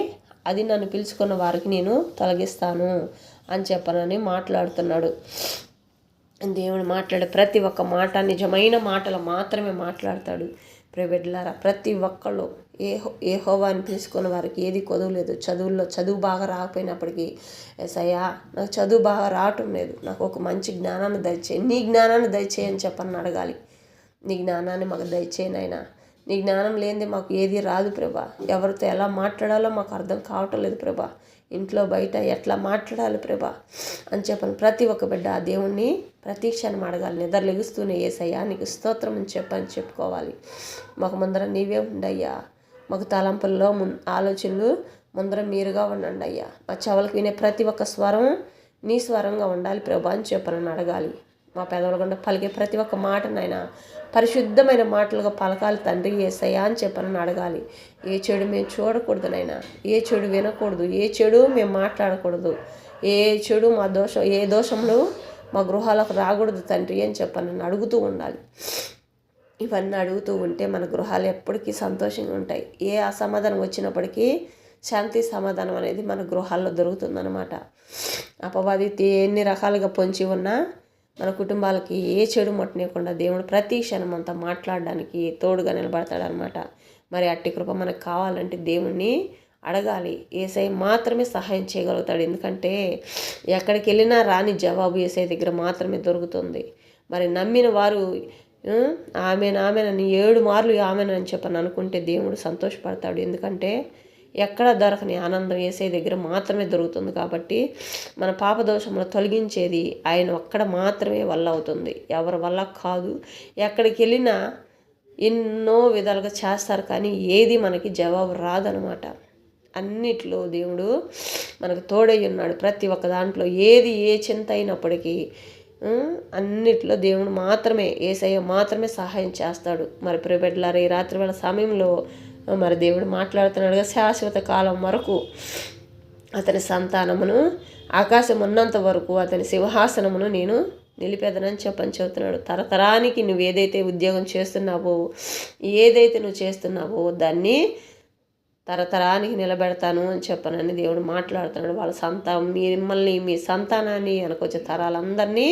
A: అది నన్ను పిలుచుకున్న వారికి నేను తొలగిస్తాను అని చెప్పనని మాట్లాడుతున్నాడు. దేవుడు మాట్లాడే ప్రతి ఒక్క మాట నిజమైన మాటలు మాత్రమే మాట్లాడతాడు. ప్రైవేట్లారా ప్రతి ఒక్కళ్ళు యెహోవాని పిలుచుకున్న వారికి ఏది కొదవలేదు. చదువు బాగా రాకపోయినప్పటికీ యేసయ్యా నాకు చదువు బాగా రావటం లేదు, నాకు ఒక మంచి జ్ఞానాన్ని దయచేయి, నీ జ్ఞానాన్ని దయచేయి అని చెప్పని అడగాలి. నీ జ్ఞానాన్ని మాకు దయచేయనైనా, నీ జ్ఞానం లేనిది మాకు ఏది రాదు ప్రభా. ఎవరితో ఎలా మాట్లాడాలో మాకు అర్థం కావటం లేదు ప్రభా. ఇంట్లో బయట ఎట్లా మాట్లాడాలి ప్రభా అని చెప్పని ప్రతి ఒక్క బిడ్డ ఆ దేవుణ్ణి ప్రతి క్షణం అడగాలి. నిద్ర లెగుస్తూనే యేసయ్యా నీకు స్తోత్రం అని చెప్పుకోవాలి. మాకు ముందర నీవే ఉండయ్యా, మాకు తలంపుల్లో ఆలోచనలు ముందర మీరుగా ఉండండి అయ్యా. మా చెవులకు వినే ప్రతి ఒక్క స్వరం నీ స్వరంగా ఉండాలి ప్రభా అని చెప్పని అడగాలి. మా పెదవుల గుండా పలికే ప్రతి ఒక్క మాటనైనా పరిశుద్ధమైన మాటలుగా పలకాలి తండ్రి యేసయ్యా అని చెప్పని అడగాలి. ఏ చెడు మేము చూడకూడదు నైనా, ఏ చెడు వినకూడదు, ఏ చెడు మేము మాట్లాడకూడదు, ఏ చెడు ఏ దోషంలో మా గృహాలకు రాకూడదు తండ్రి అని చెప్పని అడుగుతూ ఉండాలి. ఇవన్నీ అడుగుతూ ఉంటే మన గృహాలు ఎప్పటికీ సంతోషంగా ఉంటాయి. ఏ అసమాధానం వచ్చినప్పటికీ శాంతి సమాధానం అనేది మన గృహాల్లో దొరుకుతుందన్నమాట. అపవాది ఎన్ని రకాలుగా పొంచి ఉన్నా మన కుటుంబాలకి ఏ చెడు ముట్టనీయకుండా దేవుడు ప్రతి క్షణం అంతా మాట్లాడడానికి తోడుగా నిలబడతాడనమాట. మరి అట్టి కృప మనకు కావాలంటే దేవుణ్ణి అడగాలి. యేసయ్య మాత్రమే సహాయం చేయగలుగుతాడు. ఎందుకంటే ఎక్కడికి వెళ్ళినా రాని జవాబు యేసయ్య దగ్గర మాత్రమే దొరుకుతుంది. మరి నమ్మిన వారు ఆమెనని 7 మార్లు ఆమెనని చెప్పని అనుకుంటే దేవుడు సంతోషపడతాడు. ఎందుకంటే ఎక్కడ దొరకని ఆనందం యేసయ్య దగ్గర మాత్రమే దొరుకుతుంది. కాబట్టి మన పాపదోషములు తొలగించేది ఆయన ఒక్కడ మాత్రమే వల్ల అవుతుంది, ఎవరి వల్ల కాదు. ఎక్కడికి వెళ్ళినా ఎన్నో విధాలుగా చేస్తారు కానీ ఏది మనకి జవాబు రాదనమాట. అన్నిట్లో దేవుడు మనకు తోడై ఉన్నాడు. ప్రతి ఒక్క దాంట్లో ఏది ఏ చింత అయినప్పటికీ అన్నిట్లో దేవుడు మాత్రమే, యేసయ్య మాత్రమే సహాయం చేస్తాడు. మరి ప్రియబిడ్డలారా ఈ రాత్రి వేళ సమయంలో మరి దేవుడు మాట్లాడుతున్నాడుగా, శాశ్వత కాలం వరకు అతని సంతానమును ఆకాశం ఉన్నంత వరకు అతని సింహాసనమును నేను నిలిపేదనని చెబుతున్నాడు. తరతరానికి నువ్వు ఏదైతే ఉద్యోగం చేస్తున్నావో, ఏదైతే నువ్వు చేస్తున్నావో దాన్ని తరతరానికి నిలబెడతాను అని చెప్పనని దేవుడు మాట్లాడుతున్నాడు. వాళ్ళ మిమ్మల్ని మీ సంతానాన్ని వెనకొచ్చే తరాలందరినీ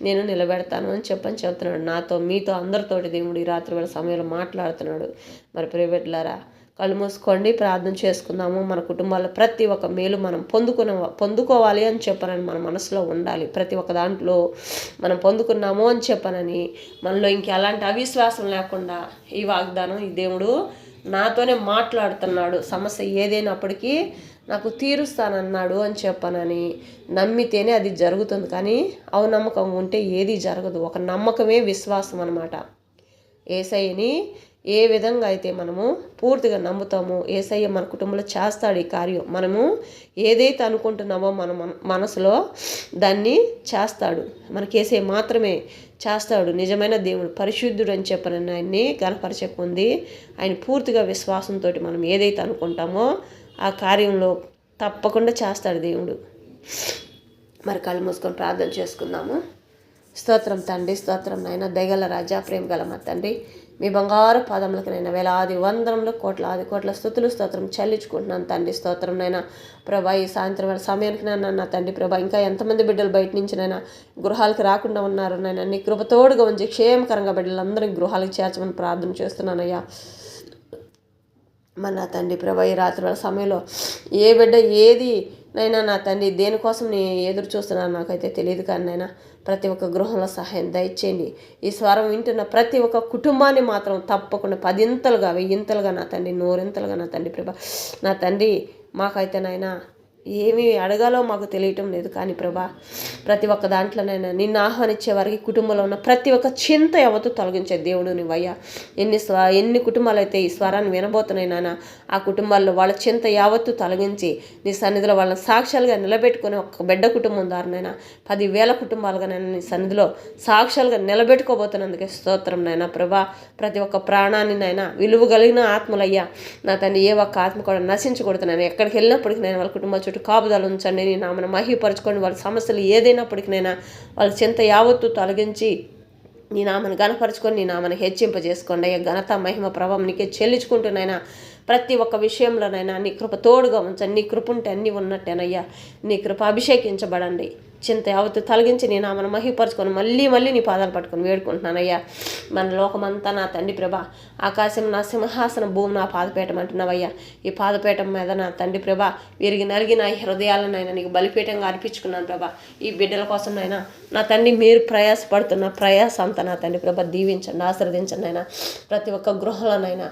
A: నేను నిలబెడతాను అని చెప్తున్నాడు. నాతో మీతో అందరితోటి దేవుడు ఈ రాత్రి వేళ సమయంలో మాట్లాడుతున్నాడు. మరి ప్రియబిడ్డలారా, కళ్ళు మూసుకోండి, ప్రార్థన చేసుకుందాము. మన కుటుంబాల్లో ప్రతి ఒక్క మేలు మనం పొందుకోవాలి అని చెప్పనని మన మనసులో ఉండాలి. ప్రతి ఒక్క దాంట్లో మనం పొందుకున్నాము అని చెప్పనని మనలో ఇంకెలాంటి అవిశ్వాసం లేకుండా ఈ వాగ్దానం ఈ దేవుడు నాతోనే మాట్లాడుతున్నాడు. సమస్య ఏదైనప్పటికీ నాకు తీరుస్తానన్నాడు అని చెప్పనని నమ్మితేనే అది జరుగుతుంది. కానీ అవనమ్మకం ఉంటే ఏది జరగదు. ఒక నమ్మకమే విశ్వాసం అన్నమాట. యేసయ్యని ఏ విధంగా అయితే మనము పూర్తిగా నమ్ముతామో యేసయ్య మన కుటుంబంలో చేస్తాడు ఈ కార్యం. మనము ఏదైతే అనుకుంటున్నామో మన మనసులో దాన్ని చేస్తాడు. మనకి యేసయ్య మాత్రమే చేస్తాడు. నిజమైన దేవుడు, పరిశుద్ధుడు అని చెప్పనని ఆయన్ని కనపరచకుంది. ఆయన పూర్తిగా విశ్వాసంతో మనం ఏదైతే అనుకుంటామో ఆ కార్యంలో తప్పకుండా చేస్తాడు దేవుడు. మరి కళ్ళు మూసుకొని ప్రార్థన చేసుకుందాము. స్తోత్రం తండ్రి, స్తోత్రం నాయన, దయగల రాజా, ప్రేమ గల మా తండ్రి, మీ బంగారు పాదములకు నైనా వేలాది వందనంలో కోట్ల స్తుతులు స్తోత్రం చెల్లించుకుంటున్నాను తండ్రి. స్తోత్రం నైనా ప్రభా, ఈ సాయంత్రం సమయానికి నా తండ్రి ప్రభా, ఇంకా ఎంతమంది బిడ్డలు బయట నుంచి నైనా గృహాలకు రాకుండా ఉన్నారు నైనా, నీ కృపతోడుగా ఉంచి క్షేమకరంగా బిడ్డలందరినీ గృహాలకు చేర్చమని ప్రార్థన చేస్తున్నానయ్యా. మన తండ్రి ప్రభా, ఈ రాత్రి వేళ సమయంలో ఏ బిడ్డ ఏది నైనా నా తండ్రి దేనికోసం నేను ఎదురు చూస్తున్నాను నాకైతే తెలియదు. కానీ నైనా ప్రతి ఒక్క గృహంలో సహాయం దయచేయండి. ఈ స్వరం వింటున్న ప్రతి ఒక్క కుటుంబాన్ని మాత్రం తప్పకుండా 10 ఇంతలుగా 1000 ఇంతలుగా నా తండ్రి 100 ఇంతలుగా నా తండ్రి ప్రభా, నా తండ్రి మాకైతే నైనా ఏమి అడగాలో మాకు తెలియటం లేదు. కానీ ప్రభా, ప్రతి ఒక్క దాంట్లోనైనా నిన్ను ఆహ్వానించే వారికి కుటుంబంలో ఉన్న ప్రతి ఒక్క చింత యావత్తు తొలగించే దేవుడు నువ్వయ్యా. ఎన్ని కుటుంబాలు అయితే ఈ స్వరాన్ని వినబోతున్నాయి నాన్న, ఆ కుటుంబాల్లో వాళ్ళ చింత యావత్తు తొలగించి నీ సన్నిధిలో వాళ్ళని సాక్ష్యాలుగా నిలబెట్టుకుని ఒక బిడ్డ కుటుంబం దారినైనా 10,000 కుటుంబాలుగా నేను నీ సన్నిధిలో సాక్ష్యాలుగా నిలబెట్టుకోబోతున్నందుకే స్తోత్రం నైనా ప్రభా. ప్రతి ఒక్క ప్రాణాన్ని నైనా విలువ కలిగిన ఆత్మలయ్యా నా తండ్రి, ఏ ఒక్క ఆత్మ కూడా నశించకూడదు. నేను ఎక్కడికి వెళ్ళినప్పటికీ నేను వాళ్ళ కుటుంబాల చుట్టూ కాపుదలు ఉంచండి. నీ నామను మహిమపరచుకోండి. వాళ్ళ సమస్యలు ఏదైనప్పటికీనైనా వాళ్ళ చింత యావత్తు తొలగించి నీ నామను ఘనపరచుకొని నీ నామను హెచ్చింపజేసుకోండి అయ్యా. ఘనత మహిమ ప్రభావం నీకే చెల్లించుకుంటున్నాయినా ప్రతి ఒక్క విషయంలోనైనా నీ కృప తోడుగా ఉంచండి. నీ కృప ఉంటే అన్నీ ఉన్నట్టేనయ్యా. నీ కృప అభిషేకించబడండి. చింత యావత్తు తొలగించి నీ నామను మహిమపరచుకొని మళ్ళీ నీ పాదాలు పట్టుకొని వేడుకుంటున్నానయ్యా. మన లోకమంతా నా తండ్రి ప్రభా, ఆకాశం నా సింహాసనం, భూమి నా పాదపీఠం అంటున్నావయ్యా. ఈ పాదపీఠం మీద నా తండ్రి ప్రభా విరిగి నలిగిన హృదయాలనైనా నీకు బలిపీఠంగా అర్పించుకున్నాను ప్రభా. ఈ బిడ్డల కోసం నైనా నా తండ్రి మీరు ప్రయాసపడుతున్న ప్రయాస అంతా నా తండ్రి ప్రభా దీవించండి, ఆశీర్వదించండి అయినా. ప్రతి ఒక్క గృహంలోనైనా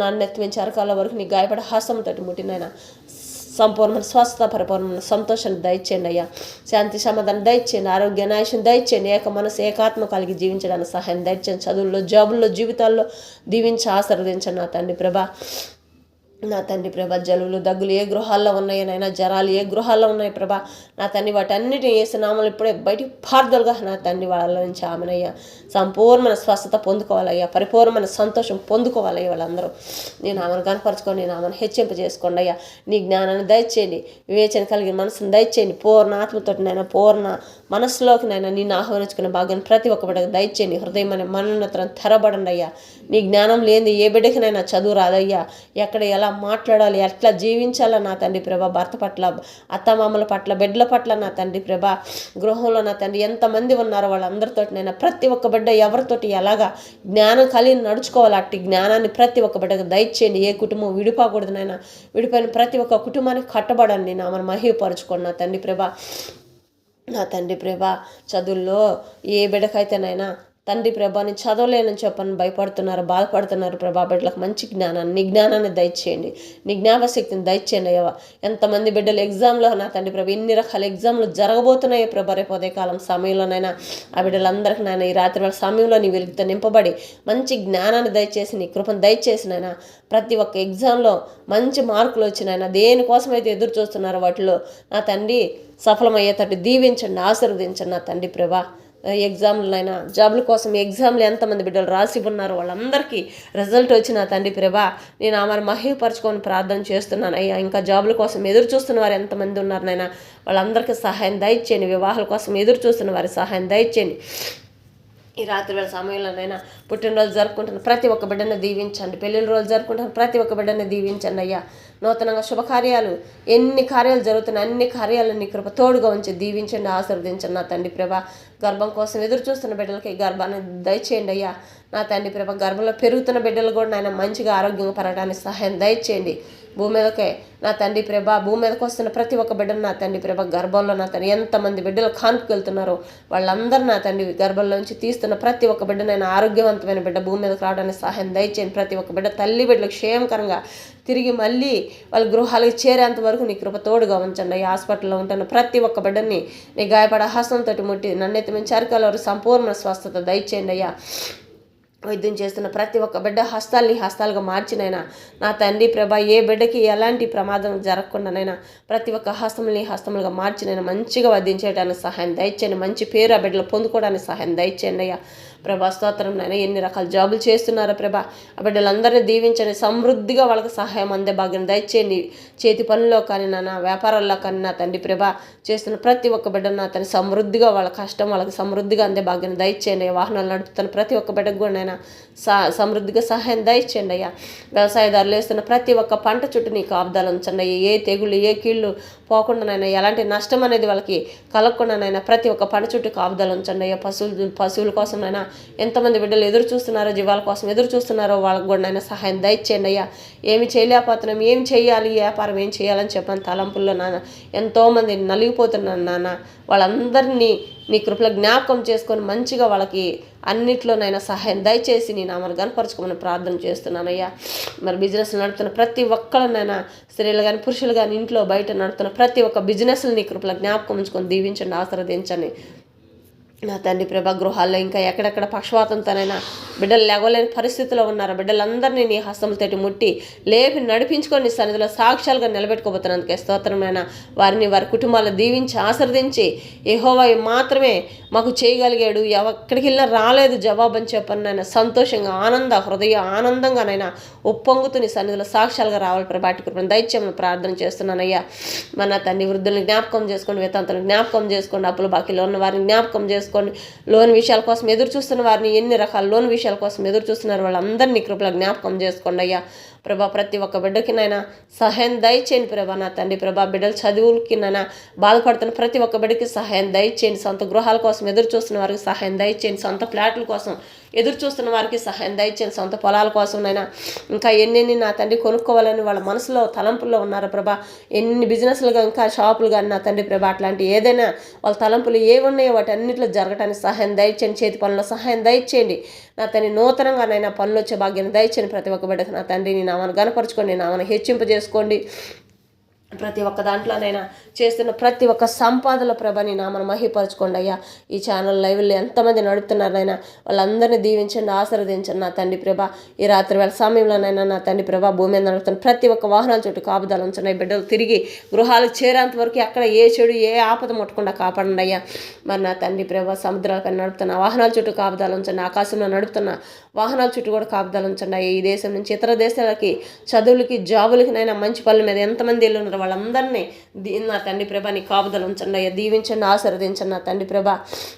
A: నన్నెత్తిమించి అరకాల వరకు నీ గాయపడే హాసంతో ముట్టినైనా సంపూర్ణమైన స్వస్థత, పరిపూర్ణమైన సంతోషాన్ని దయచేయండి అయ్యా. శాంతి సమాధానం దయచేయండి, ఆరోగ్య నాశనం దయచేయండి. ఏక మనసు ఏకాత్మ కలిగి జీవించడానికి సహాయం దయచేయండి. చదువుల్లో, జాబుల్లో, జీవితాల్లో దీవించి ఆశీర్వదించండి నా తండ్రి ప్రభా. నా తండ్రి ప్రభా, జలుబులు, దగ్గులు ఏ గృహాల్లో ఉన్నాయనైనా, జ్వరాలు ఏ గృహాల్లో ఉన్నాయి ప్రభా, నా తండ్రి వాటన్నిటిని వేసినామలు ఇప్పుడే బయటికి పారుదలుగా నా తండ్రి వాళ్ళ నుంచి ఆమెనయ్యా సంపూర్ణమైన స్వస్థత పొందుకోవాలయ్యా, పరిపూర్ణమైన సంతోషం పొందుకోవాలయ్యా. వాళ్ళందరూ నేను ఆమెను కనపరచుకోండి, నేను ఆమెను హెచ్చింపజేసుకోండి అయ్యా. నీ జ్ఞానాన్ని దయచేయండి, వివేచన కలిగిన మనసును దయచేయండి. పూర్ణ ఆత్మతోటినైనా, పూర్ణ మనసులోకి నైనా నిన్ను ఆహ్వానించుకునే భాగ్యాన్ని ప్రతి ఒక్క బిడ్డకు దయచేయండి. హృదయం అనే మన్నతరం తెరబడండి అయ్యా. నీ జ్ఞానం లేని ఏ బిడ్డకినైనా చదువు రాదయ్యా. ఎక్కడ ఎలా మాట్లాడాలి, ఎట్లా జీవించాలా నా తండ్రి ప్రభా, భర్త పట్ల, అత్తమామల పట్ల, బిడ్డల పట్ల నా తండ్రి ప్రభా, గృహంలో నా తండ్రి ఎంతమంది ఉన్నారో వాళ్ళందరితోటి నైనా ప్రతి ఒక్క బిడ్డ ఎవరితోటి ఎలాగా జ్ఞానం కలిగి నడుచుకోవాలి, అట్టి జ్ఞానాన్ని ప్రతి ఒక్క బిడ్డకు దయచేయండి. ఏ కుటుంబం విడిపోకూడదు నైనా, విడిపోయిన ప్రతి ఒక్క కుటుంబానికి కట్టబడండి. నా మన మహిమపరచుకోండి నా తండ్రి ప్రభా. నా తండ్రి ప్రభా, చదువుల్లో ఏ బిడ్డకైతేనైనా తండ్రి ప్రభాని చదవలేనని చెప్పని భయపడుతున్నారు, బాధపడుతున్నారు ప్రభా, బిడ్డలకు మంచి జ్ఞానాన్ని, నీ జ్ఞానాన్ని దయచేయండి, నీ జ్ఞాపశక్తిని దయచేయండి అయ్యా. ఎంతమంది బిడ్డలు ఎగ్జామ్లో నా తండ్రి ప్రభా, ఎన్ని రకాల ఎగ్జామ్లు జరగబోతున్నాయి ప్రభా. రేపు ఉదయకాలం సమయంలోనైనా ఆ బిడ్డలందరికీ నాయన ఈ రాత్రి వేళ సమయంలో నీ వెలుగుతో నింపబడి మంచి జ్ఞానాన్ని దయచేసి, నీ కృపను దయచేసినైనా ప్రతి ఒక్క ఎగ్జామ్లో మంచి మార్కులు వచ్చినాయన, దేనికోసమైతే ఎదురు చూస్తున్నారో వాటిలో నా తండ్రి సఫలమయ్యేటట్టు దీవించండి, ఆశీర్వదించండి నా తండ్రి ప్రభా. ఎగ్జామ్లైనా జాబుల కోసం ఎగ్జామ్లు ఎంతమంది బిడ్డలు రాసి ఉన్నారో వాళ్ళందరికీ రిజల్ట్ వచ్చిన తండ్రి ప్రభా నేను ఆమెను మహిమపరచుకొని ప్రార్థన చేస్తున్నాను అయ్యా. ఇంకా జాబుల కోసం ఎదురు చూస్తున్న వారు ఎంతమంది ఉన్నారు నైనా వాళ్ళందరికీ సహాయం దయచేయండి. వివాహాల కోసం ఎదురు చూస్తున్న వారి సహాయం దయచేయండి. ఈ రాత్రి వేళ సమయంలోనైనా పుట్టినరోజు జరుపుకుంటున్న ప్రతి ఒక్క బిడ్డను దీవించండి. పెళ్ళిళ్ళ రోజు జరుపుకుంటున్న ప్రతి ఒక్క బిడ్డను దీవించండి అయ్యా. నూతనంగా శుభకార్యాలు ఎన్ని కార్యాలు జరుగుతున్నాయి అన్ని కార్యాలను నీ కృప తోడుగా ఉంచి దీవించండి, ఆశీర్వదించండి నా తండ్రి ప్రభ. గర్భం కోసం ఎదురు చూస్తున్న బిడ్డలకి గర్భాన్ని దయచేయండి అయ్యా. నా తండ్రి ప్రభ గర్భంలో పెరుగుతున్న బిడ్డలు కూడా నాయన మంచిగా ఆరోగ్యంగా పెరగడానికి సహాయం దయచేయండి. భూమి మీదకే నా తండ్రి ప్రభ భూమి మీదకి వస్తున్న ప్రతి ఒక్క బిడ్డను నా తండ్రి ప్రభ గర్భంలో నా తండ్రి ఎంతమంది బిడ్డలు కాన్పుకెళ్తున్నారో వాళ్ళందరూ నా తండ్రి గర్భంలోంచి తీస్తున్న ప్రతి ఒక్క బిడ్డ నేను ఆరోగ్యవంతమైన బిడ్డ భూమి మీదకి రావడానికి సహాయం దయచేయండి. ప్రతి ఒక్క బిడ్డ తల్లి బిడ్డలకు క్షేమకరంగా తిరిగి మళ్ళీ వాళ్ళ గృహాలకు చేరేంత వరకు నీ కృప తోడుగా ఉంచండి. ఈ హాస్పిటల్లో ఉంటున్న ప్రతి ఒక్క బిడ్డని నీ గాయపడ హస్తంతో ముట్టి నన్నెత్తి నుంచి అరికాల వరకు సంపూర్ణ స్వస్థత దయచేయండి అయ్యా. వైద్యం చేస్తున్న ప్రతి ఒక్క బిడ్డ హస్తాలుగా మార్చినైనా నా తండ్రి ప్రభ ఏ బిడ్డకి ఎలాంటి ప్రమాదం జరగకుండానైనా ప్రతి ఒక్క హస్తములుగా మార్చినైనా మంచిగా వైద్యం చేయడానికి సహాయం దయచేయండి. మంచి పేరు ఆ బిడ్డలు పొందుకోవడానికి సహాయం దయచేయండి అయ్యా. ప్రభా స్తోత్రం నాయన ఎన్ని రకాల జాబులు చేస్తున్నారో ప్రభా ఆ బిడ్డలందరినీ దీవించండి. సమృద్ధిగా వాళ్ళకి సహాయం అందే భాగ్యం దయచేయండి. చేతి పనుల్లో కానీ నా వ్యాపారాల్లో కానీ నా తండ్రి ప్రభా చేస్తున్న ప్రతి ఒక్క బిడ్డ నా తన సమృద్ధిగా వాళ్ళ కష్టం వాళ్ళకి సమృద్ధిగా అందే భాగ్యం దయచేయండి. వాహనాలు నడుపుతున్న ప్రతి ఒక్క బిడ్డకు కూడా నైనా సమృద్ధిగా సహాయం దయచేయండి అయ్యా. వ్యవసాయదారులు వేస్తున్న ప్రతి ఒక్క పంట చుట్టూ నీ కాపుదలు ఉంచండి. ఏ తెగుళ్ళు ఏ కీళ్ళు పోకుండానైనా ఎలాంటి నష్టం అనేది వాళ్ళకి కలగకుండానైనా ప్రతి ఒక్క పంట చుట్టూ కాపుదలు ఉంచండి అయ్యా. పశువుల కోసమైనా ఎంతమంది బిడ్డలు ఎదురు చూస్తున్నారో జీవాల కోసం ఎదురు చూస్తున్నారో వాళ్ళకు కూడా నైనా సహాయం దయచేయండి అయ్యా. ఏమి చేయలేకపోతున్నాం ఏం చేయాలి వ్యాపారం ఏం చేయాలని చెప్పని తలంపుల్లో నాన్న ఎంతోమంది నలిగిపోతున్నాను నాన్న. వాళ్ళందరినీ నీ కృపలో జ్ఞాపకం చేసుకొని మంచిగా వాళ్ళకి అన్నిట్లోనైనా సహాయం దయచేసి నీ నామాన్ని కనపరచుకోమని ప్రార్థన చేస్తున్నానయ్యా. మరి బిజినెస్ నడుపుతున్న ప్రతి ఒక్కళ్ళనైనా స్త్రీలు కానీ పురుషులు కానీ ఇంట్లో బయట నడుపుతున్న ప్రతి ఒక్క బిజినెస్ని నీ కృపలో జ్ఞాపకం ఉంచుకొని దీవించండి, ఆశీర్వదించండి నా తండ్రి ప్రభ. గృహాల్లో ఇంకా ఎక్కడెక్కడ పక్షవాతంతోనైనా బిడ్డలు లేవలేని పరిస్థితిలో ఉన్నారు. బిడ్డలందరినీ నీ హస్తములతోటి ముట్టి లేపి నడిపించుకొని నీ సన్నిధిలో సాక్ష్యాలుగా నిలబెట్టుకోబోతున్నందుకే స్తోత్రమైన వారిని వారి కుటుంబాలను దీవించి ఆశీర్వదించి యెహోవా మాత్రమే మాకు చేయగలిగాడు, ఎక్కడికి వెళ్ళినా రాలేదు జవాబు అని చెప్పని నాయన సంతోషంగా హృదయ ఆనందంగానైనా ఉప్పొంగుతూ నీ సన్నిధిలో సాక్ష్యాలుగా రావాలి ప్రభాటి కృపను దయచేయమని ప్రార్థన చేస్తున్నానయ్యా. మన తండ్రి వృద్ధుల్ని జ్ఞాపకం చేసుకోండి, వేతాంతులను జ్ఞాపకం చేసుకోండి, అప్పుల బాకీలో ఉన్న వారిని జ్ఞాపకం చేసుకోండి. లోన్ విషయాల కోసం ఎదురు చూస్తున్న వారిని ఎన్ని రకాల లోన్ విషయాల కోసం ఎదురు చూస్తున్నారు వాళ్ళందరినీ కృపలో జ్ఞాపకం చేసుకోండి అయ్యా. ప్రభా ప్రతి ఒక్క బిడ్డకి నైనా సహాయం దయచేయండి ప్రభా. నా తండ్రి ప్రభా బిడ్డలు చదువులకి నైనా బాధపడుతున్న ప్రతి ఒక్క బిడ్డకి సహాయం దయచేయండి. సొంత గృహాల కోసం ఎదురు చూస్తున్న వారికి సహాయం దయచేయండి. సొంత ఫ్లాట్ల కోసం ఎదురు చూస్తున్న వారికి సహాయం దయచేయండి. సొంత పొలాల కోసం నైనా ఇంకా ఎన్నెన్ని నా తండ్రి కొనుక్కోవాలని వాళ్ళ మనసులో తలంపుల్లో ఉన్నారు ప్రభా. ఎన్ని బిజినెస్లుగా ఇంకా షాపులు కానీ నా తండ్రి ప్రభా అట్లాంటి ఏదైనా వాళ్ళ తలంపులు ఏమున్నాయో వాటి అన్నింటిలో జరగడానికి సహాయం దయచేయండి. చేతి పనుల్లో సహాయం దయచేయండి నా తండ్రి. నూతనంగా నైనా పనులు వచ్చే భాగ్యాన్ని దయచేయండి ప్రతి ఒక్క బిడ్డకు నా తండ్రి. నీ నామాన్ని గనపరచుకోండి, నామాన్ని హెచ్చింపజేసుకోండి. ప్రతి ఒక్క దాంట్లోనైనా చేస్తున్న ప్రతి ఒక్క సంపాదన ప్రభ నీ నామను మహిపరచుకోండి అయ్యా. ఈ ఛానల్ లైవ్లో ఎంతమంది నడుపుతున్నారైనా వాళ్ళందరినీ దీవించండి, ఆశీర్వదించండి నా తండ్రి ప్రభ. ఈ రాత్రి వేళ సమయంలోనైనా నా తండ్రి ప్రభ భూమి మీద నడుపుతున్న ప్రతి ఒక్క వాహనాల చుట్టూ కాపుదలు ఉంచండి. బిడ్డలు తిరిగి గృహాలకు చేరేంత వరకు అక్కడ ఏ చెడు ఏ ఆపద ముట్టకుండా కాపాడండి అయ్యా. మరి నా తండ్రి ప్రభ సముద్రాలపై నడుపుతున్న వాహనాల చుట్టూ కాపుదలు ఉంచండి. ఆకాశంలో నడుపుతున్న వాహనాల చుట్టూ కూడా కాపుదలు ఉంచండి అయ్యా. ఈ దేశం నుంచి ఇతర దేశాలకి చదువులకి జాబులకి నైనా మంచి పనుల మీద ఎంతమంది ఇల్లు ఉన్నారు వాళ్ళందరినీ నా తండ్రి ప్రభ నీ కాపుదలు ఉంచండి అయ్యా. దీవించండి, ఆశీర్వదించండి నా తండ్రి ప్రభ.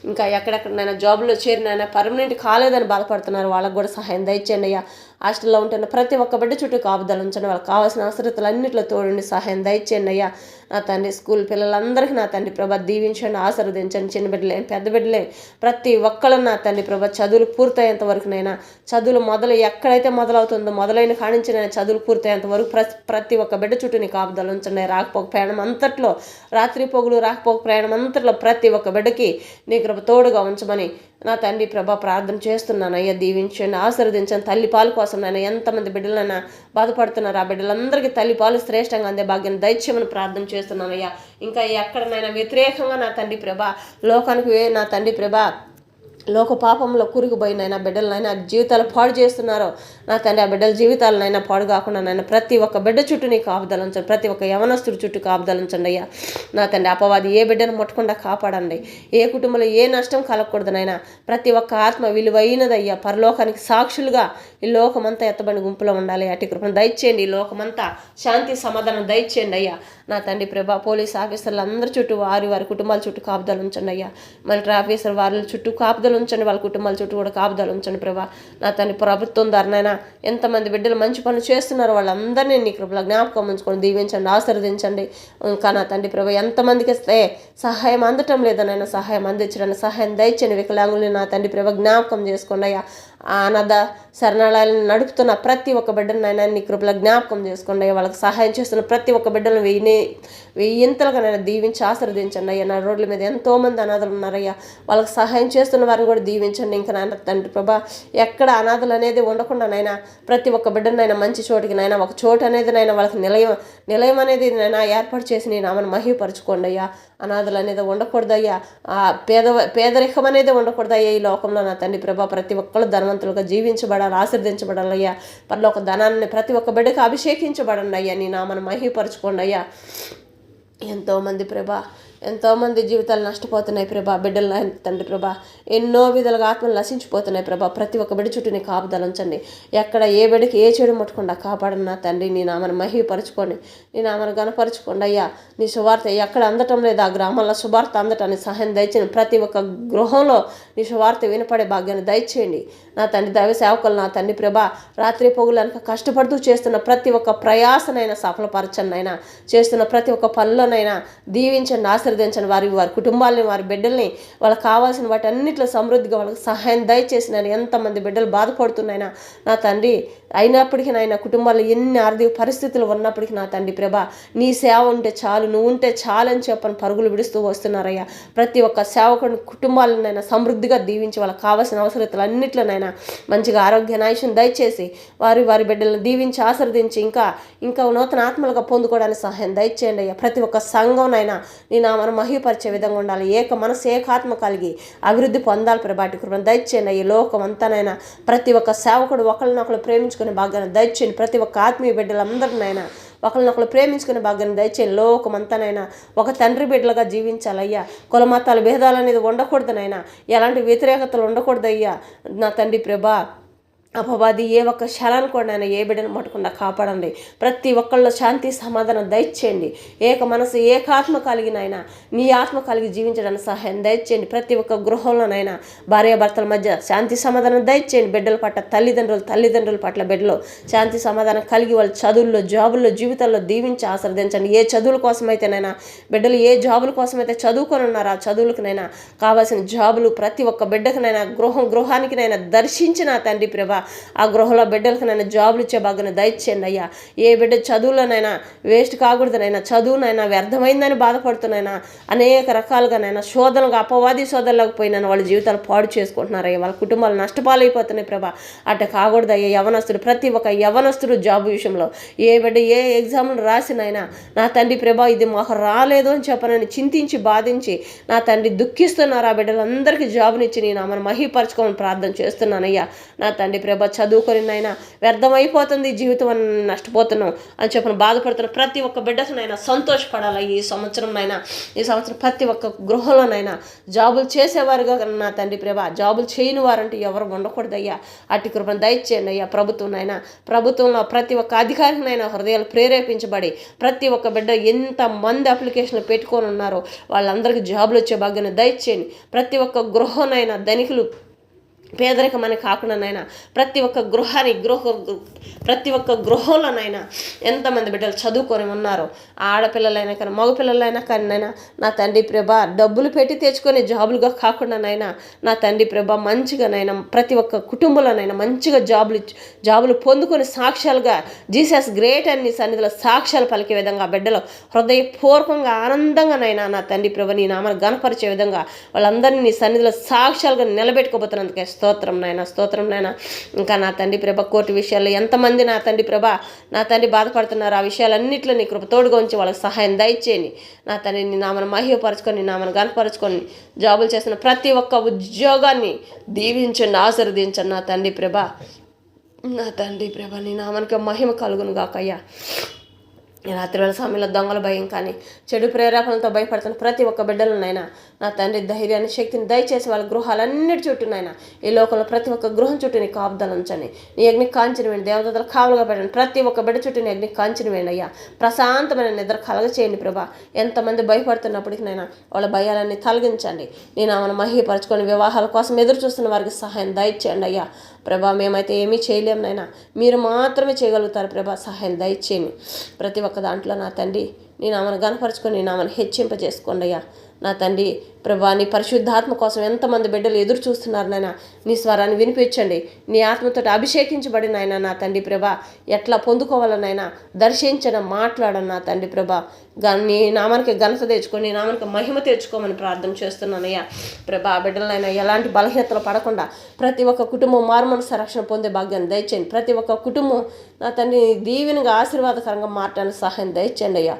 A: ఇంకా ఎక్కడెక్కడైనా జాబులో చేరినైనా పర్మనెంట్ కాలేదని బాధపడుతున్నారు వాళ్ళకు కూడా సహాయం దయచేయండి అయ్యా. హాస్టల్లో ఉంటున్న ప్రతి ఒక్క బిడ్డ చుట్టూ కాపుదలు ఉంచండి. వాళ్ళకి కావాల్సిన అవసరతలు అన్నింటిలో తోడుండి సహాయం దయచేయండి అయ్యా. నా తండ్రి స్కూల్ పిల్లలందరికీ నా తండ్రి ప్రభ దీవించండి, ఆశీర్వదించండి. చిన్న బిడ్డలే పెద్ద బిడ్డలే ప్రతి ఒక్కళ్ళు నా తండ్రి ప్రభ చదువులు పూర్తయ్యేంత వరకునైనా చదువులు ఎక్కడైతే మొదలవుతుందో మొదలైన కానించిన చదువులు పూర్తయ్యేంత వరకు ప్రతి ఒక్క బిడ్డ చుట్టూ నీ కాపుదలు ఉంచండి. రాకపోక ప్రయాణం అంతట్లో రాత్రి పొగులు రాకపోక ప్రయాణం అంతట్లో ప్రతి ఒక్క బిడ్డకి నీ కృప తోడుగా ఉంచమని నా తండ్రి ప్రభ ప్రార్థన చేస్తున్నాను అయ్యా. దీవించండి, ఆశీర్వదించండి. తల్లి పాలు కోసం నైనా ఎంతమంది బిడ్డలైనా బాధపడుతున్నారు ఆ బిడ్డలందరికీ తల్లి పాలు శ్రేష్టంగా అందే భాగ్యాన్ని దయచేయమని ప్రార్థన చేస్తున్నాను అయ్యా. ఇంకా ఎక్కడనైనా వ్యతిరేకంగా నా తండ్రి ప్రభ లోకానికి నా తండ్రి ప్రభ లోక పాపంలో కూరుకుపోయినైనా బిడ్డలనైనా జీవితాలు పాడు చేస్తున్నారో నా తండ్రి, ఆ బిడ్డల జీవితాలనైనా పాడు కాకుండా నైనా ప్రతి ఒక్క బిడ్డ చుట్టూ నీ కాపుదలించండి. ప్రతి ఒక్క యవనస్తుడి చుట్టూ కాపుదలించండి అయ్యా. నా తండ్రి, అపవాది ఏ బిడ్డను ముట్టకుండా కాపాడండి. ఏ కుటుంబంలో ఏ నష్టం కలగకూడదనైనా ప్రతి ఒక్క ఆత్మ విలువైనదయ్యా. పరలోకానికి సాక్షులుగా ఈ లోకమంతా ఎత్తబడి గుంపులో ఉండాలి. అటు కృపను దయచేయండి. ఈ లోకమంతా శాంతి సమాధానం దయచేయండి అయ్యా. నా తండ్రి ప్రభా, పోలీస్ ఆఫీసర్లు అందరి చుట్టూ వారి కుటుంబాల చుట్టూ కాపుదలు ఉంచండి అయ్యా. మిలిటరీ ఆఫీసర్ వారి చుట్టూ కాపుదలు ఉంచండి, వాళ్ళ కుటుంబాల చుట్టూ కూడా కాపుదలు ఉంచండి ప్రభా. నా తండ్రి, ప్రభుత్వం ధరనైనా ఎంతమంది బిడ్డలు మంచి పనులు చేస్తున్నారో వాళ్ళందరినీ నీ కృపలో జ్ఞాపకం ఉంచుకొని దీవించండి, ఆశీర్వదించండి. ఇంకా నా తండ్రి ప్రభా, ఎంతమందికి ఇస్తే సహాయం అందటం లేదనైనా సహాయం అందించడానికి సహాయం దయచండి. వికలాంగుల్ని నా తండ్రి ప్రభా జ్ఞాపకం చేసుకోండి అయ్యా. అనాథ శరణాలయాలను నడుపుతున్న ప్రతి ఒక్క బిడ్డనైనా నీ కృపలో జ్ఞాపకం చేసుకోండి అయ్యా. వాళ్ళకి సహాయం చేస్తున్న ప్రతి ఒక్క బిడ్డలను వెయ్యింతలుగా నైనా దీవించి ఆశీర్వదించండి అయ్యా. నా రోడ్ల మీద ఎంతోమంది అనాథలు ఉన్నారయ్యా, వాళ్ళకి సహాయం చేస్తున్న వారిని కూడా దీవించండి. ఇంకా నాయన తండ్రి ప్రభా, ఎక్కడ అనాథలు అనేది ఉండకుండా నైనా ప్రతి ఒక్క బిడ్డనైనా మంచి చోటికి నైనా ఒక చోటు అనేది నైనా వాళ్ళకి నిలయం అనేది నైనా ఏర్పాటు చేసి నేను ఆమెను మహిమపరచుకోండి అయ్యా. అనాథలు అనేది ఉండకూడదయ్యా. పేదరికం అనేది ఉండకూడదయ్యా ఈ లోకంలో. నా తండ్రి ప్రభా, ప్రతి ఒక్కళ్ళు ధనవంతులుగా జీవించబడాలి, ఆశీర్దించబడాలయ్యా. పరలోక ధనాన్ని ప్రతి ఒక్క బిడ్డకు అభిషేకించబడండి అయ్యా. నీ నామను మహిమపరచుకోండి అయ్యా. ఎంతోమంది ప్రభా, ఎంతోమంది జీవితాలు నష్టపోతున్నాయి ప్రభా. బిడ్డలు తండ్రి ప్రభా, ఎన్నో విధాలుగా ఆత్మలు నశించిపోతున్నాయి ప్రభా. ప్రతి ఒక్క బిడ్డ చుట్టూ నీ కాపుదలు ఉంచండి. ఎక్కడ ఏ బిడ్డకి ఏ చెడు ముట్టకుండా కాపాడను నా తండ్రి. నీ నామను మహిమపరచుకోండి, నీ నామను గణపరచుకోండి అయ్యా. నీ సువార్త ఎక్కడ అందటం లేదు, ఆ గ్రామాల్లో సువార్త అందటానికి సహాయం దయచేయండి. ప్రతి ఒక్క గృహంలో నీ సువార్త వినపడే భాగ్యాన్ని దయచేయండి నా తండ్రి. దైవ సేవకులు నా తండ్రి ప్రభా, రాత్రి పొగులు అనక కష్టపడుతూ చేస్తున్న ప్రతి ఒక్క ప్రయాసనైనా సఫలపరచండి అయినా. చేస్తున్న ప్రతి ఒక్క పనులనైనా దీవించండి, ఆశీర్వదించండి. వారి కుటుంబాలని, వారి బిడ్డల్ని, వాళ్ళకి కావాల్సిన వాటి అన్నింటిలో సమృద్ధిగా వాళ్ళకి సహాయం దయచేసి నేను ఎంతమంది బిడ్డలు బాధపడుతున్నాయినా నా తండ్రి. అయినప్పటికీ నాయన కుటుంబాల్లో ఎన్ని ఆర్థిక పరిస్థితులు ఉన్నప్పటికీ నా తండ్రి ప్రభా, నీ సేవ ఉంటే చాలు, నువ్వు ఉంటే చాలు అని చెప్పని పరుగులు విడుస్తూ వస్తున్నారయ్యా. ప్రతి ఒక్క సేవకుని కుటుంబాలనైనా సమృద్ధిగా దీవించి వాళ్ళకి కావాల్సిన అవసరతలు అన్నింటిలోనైనా మంచిగా ఆరోగ్య నాయసం దయచేసి వారి బిడ్డలను దీవించి ఆశీర్వదించి ఇంకా నూతన ఆత్మలుగా పొందుకోవడానికి సహాయం దయచేయండి అయ్యా. ప్రతి ఒక్క సంఘంనైనా నీ నామను మహిమపరిచే విధంగా ఉండాలి. ఏక మనసు ఏకాత్మ కలిగి అభివృద్ధి పొందాలి ప్రభాటి కృపను దయచేయండి. ఈ లోకం అంతానైనా ప్రతి ఒక్క సేవకుడు ఒకరినొకరు ప్రేమించుకునే భాగ్యాన్ని దయచేయండి. ప్రతి ఒక్క ఆత్మీయ బిడ్డలందరినైనా ఒకరినొకరు ప్రేమించుకునే భాగ్యాన్ని దయచేయండి. లోకమంతానైనా ఒక తండ్రి బిడ్డలుగా జీవించాలయ్యా. కుల మతాల భేదాలు అనేది ఉండకూడదనైనా, ఎలాంటి వ్యతిరేకతలు ఉండకూడదయ్యా నా తండ్రి ప్రభా. అపవాది ఏ ఒక్క శలాన్ని కూడా ఆయన ఏ బిడ్డను పట్టకుండా కాపాడండి. ప్రతి ఒక్కళ్ళలో శాంతి సమాధానం దయచేయండి. ఏక మనసు ఏకాత్మ కలిగిన ఆయన నీ ఆత్మ కలిగి జీవించడానికి సహాయం దయచేయండి. ప్రతి ఒక్క గృహంలోనైనా భార్యాభర్తల మధ్య శాంతి సమాధానం దయచేయండి. బిడ్డల పట్ల తల్లిదండ్రుల పట్ల బిడ్డలు శాంతి సమాధానం కలిగి వాళ్ళ చదువుల్లో, జాబుల్లో, జీవితాల్లో దీవించి ఆశీర్వదించండి. ఏ చదువుల కోసమైతేనైనా బిడ్డలు ఏ జాబుల కోసమైతే చదువుకొని ఉన్నారో ఆ చదువులకునైనా కావాల్సిన జాబులు ప్రతి ఒక్క బిడ్డకునైనా గృహానికినైనా దర్శించిన తండ్రి ప్రభా, ఆ గృహంలో బిడ్డలకు నైనా జాబులు ఇచ్చే భాగ్యాన్ని దయచేయండి అయ్యా. ఏ బిడ్డ చదువులోనైనా వేస్ట్ కాకూడదనైనా, చదువునైనా వ్యర్థమైందని బాధపడుతున్నాయినా, అనేక రకాలుగానైనా శోధనలుగా అపవాది శోధనలకు పోయినా వాళ్ళ జీవితాలు పాడు చేసుకుంటున్నారయ్యా. వాళ్ళ కుటుంబాలు నష్టపాలైపోతున్నాయి ప్రభా. అట్ట కాకూడదయ్యా. యవనస్తుడు ప్రతి ఒక్క యవనస్తుడు జాబు విషయంలో ఏ బిడ్డ ఏ ఎగ్జామ్లు రాసినైనా నా తండ్రి ప్రభా ఇది మాకు రాలేదు అని చెప్పనని చింతించి బాధించి నా తండ్రి దుఃఖిస్తున్నారు. ఆ బిడ్డలందరికీ జాబునిచ్చి నేను ఆమెను మహిపరచుకోమని ప్రార్థన చేస్తున్నానయ్యా. నా తండ్రి ప్రభా, చదువుకొని నైనా వ్యర్థమైపోతుంది జీవితం అని నష్టపోతున్నాం అని చెప్పిన బాధపడుతున్న ప్రతి ఒక్క బిడ్డకునైనా సంతోషపడాలి. ఈ సంవత్సరం ప్రతి ఒక్క గృహంలోనైనా జాబులు చేసేవారుగా నా తండ్రి ప్రభా, జాబులు చేయని వారంటే ఎవరు ఉండకూడదయ్యా. అట్టి కృపను దయచేయండి అయ్యా. ప్రభుత్వంలో ప్రతి ఒక్క అధికారినైనా హృదయాలు ప్రేరేపించబడి ప్రతి ఒక్క బిడ్డ ఎంతమంది అప్లికేషన్లు పెట్టుకొని ఉన్నారో వాళ్ళందరికీ జాబులు వచ్చే భాగ్యాన్ని దయచేయండి. ప్రతి ఒక్క గృహంనైనా ధనికులు పేదరికమని కాకుండానైనా ప్రతి ఒక్క గృహంలోనైనా ఎంతమంది బిడ్డలు చదువుకొని ఉన్నారో, ఆడపిల్లలైనా కానీ మగపిల్లలైనా కానీ నా తండ్రి ప్రభా డబ్బులు పెట్టి తెచ్చుకొని జాబులుగా కాకుండానైనా నా తండ్రి ప్రభా మంచిగానైనా ప్రతి ఒక్క కుటుంబంలోనైనా మంచిగా జాబులు పొందుకొని సాక్ష్యాలుగా జీసస్ గ్రేట్ అని సన్నిధిలో సాక్ష్యాలు పలికే విధంగా బిడ్డలు హృదయపూర్వకంగా ఆనందంగానైనా నా తండ్రి ప్రభా నీ నామాన్ని గణపరిచే విధంగా వాళ్ళందరినీ నీ సన్నిధిలో సాక్ష్యాలుగా నిలబెట్టుకోబోతున్నందుకే స్తోత్రం నాయన. ఇంకా నా తండ్రి ప్రభ కోర్టు విషయాల్లో ఎంతమంది నా తండ్రి ప్రభ నా తండ్రి బాధపడుతున్నారు, ఆ విషయాలన్నింటిలో నీ కృప తోడుగా ఉంచి వాళ్ళకి సహాయం దయచేయండి. నా తండ్రి నీ నామను మహిమపరచుకొని, నీ నామను గణపరచుకొని, జాబులు చేసిన ప్రతి ఒక్క ఉద్యోగాన్ని దీవించండి, ఆశీర్వదించండి నా తండ్రి ప్రభ. నీ నామానికి మహిమ కలుగును గాకయ్యా. రాత్రి వేళ సమయంలో దొంగల భయం కానీ చెడు ప్రేరేపణలతో భయపడుతున్న ప్రతి ఒక్క బిడ్డలనైనా నా తండ్రి ధైర్యాన్ని, శక్తిని దయచేసి వాళ్ళ గృహాలన్నిటి చుట్టూనైనా ఈ లోకంలో ప్రతి ఒక్క గృహం చుట్టూ నీ కాపుదలు ఉంచండి. నీ అగ్ని కాంచిన వేయండి, దేవతలు కావులుగా పెట్టండి. ప్రతి ఒక్క బిడ్డ చుట్టూ నీ అగ్ని కాంచిన వేయండి అయ్యా. ప్రశాంతమైన నిద్ర కలగ చేయండి ప్రభా. ఎంతమంది భయపడుతున్నప్పటికీ నైనా వాళ్ళ భయాలన్నీ తొలగించండి. నేను ఆమెను మహిమపరచుకొని వివాహాల కోసం ఎదురు చూస్తున్న వారికి సహాయం దయచేయండి అయ్యా. ప్రభా మేమైతే ఏమీ చేయలేము నైనా, మీరు మాత్రమే చేయగలుగుతారు ప్రభా. సహాయం దయచేయండి ప్రతి ఒక్క దాంట్లో నా తండ్రి. నీ నామను గణపరచుకొని, నీ నామను హెచ్చింపజేసుకోండి అయ్యా. నా తండ్రి ప్రభా నీ పరిశుద్ధాత్మ కోసం ఎంతమంది బిడ్డలు ఎదురు చూస్తున్నారు నాయన, నీ స్వరాన్ని వినిపించండి. నీ ఆత్మతో అభిషేకించబడి నాయన నా తండ్రి ప్రభా ఎట్లా పొందుకోవాలనైనా దర్శించడం, మాట్లాడడం నా తండ్రి ప్రభా. నీ నామానికి ఘనత తెచ్చుకొని, నీ నామానికి మహిమ తెచ్చుకోమని ప్రార్థన చేస్తున్నానయ్యా. ప్రభా బిడ్డలనైనా ఎలాంటి బలహీనతలు పడకుండా ప్రతి ఒక్క కుటుంబం మారుమనసు రక్షణ పొందే భాగ్యాన్ని దయచేయండి. ప్రతి ఒక్క కుటుంబం నా తండ్రి దీవెనగా ఆశీర్వాదకరంగా మారడానికి సహాయం దయచేయండి అయ్యా.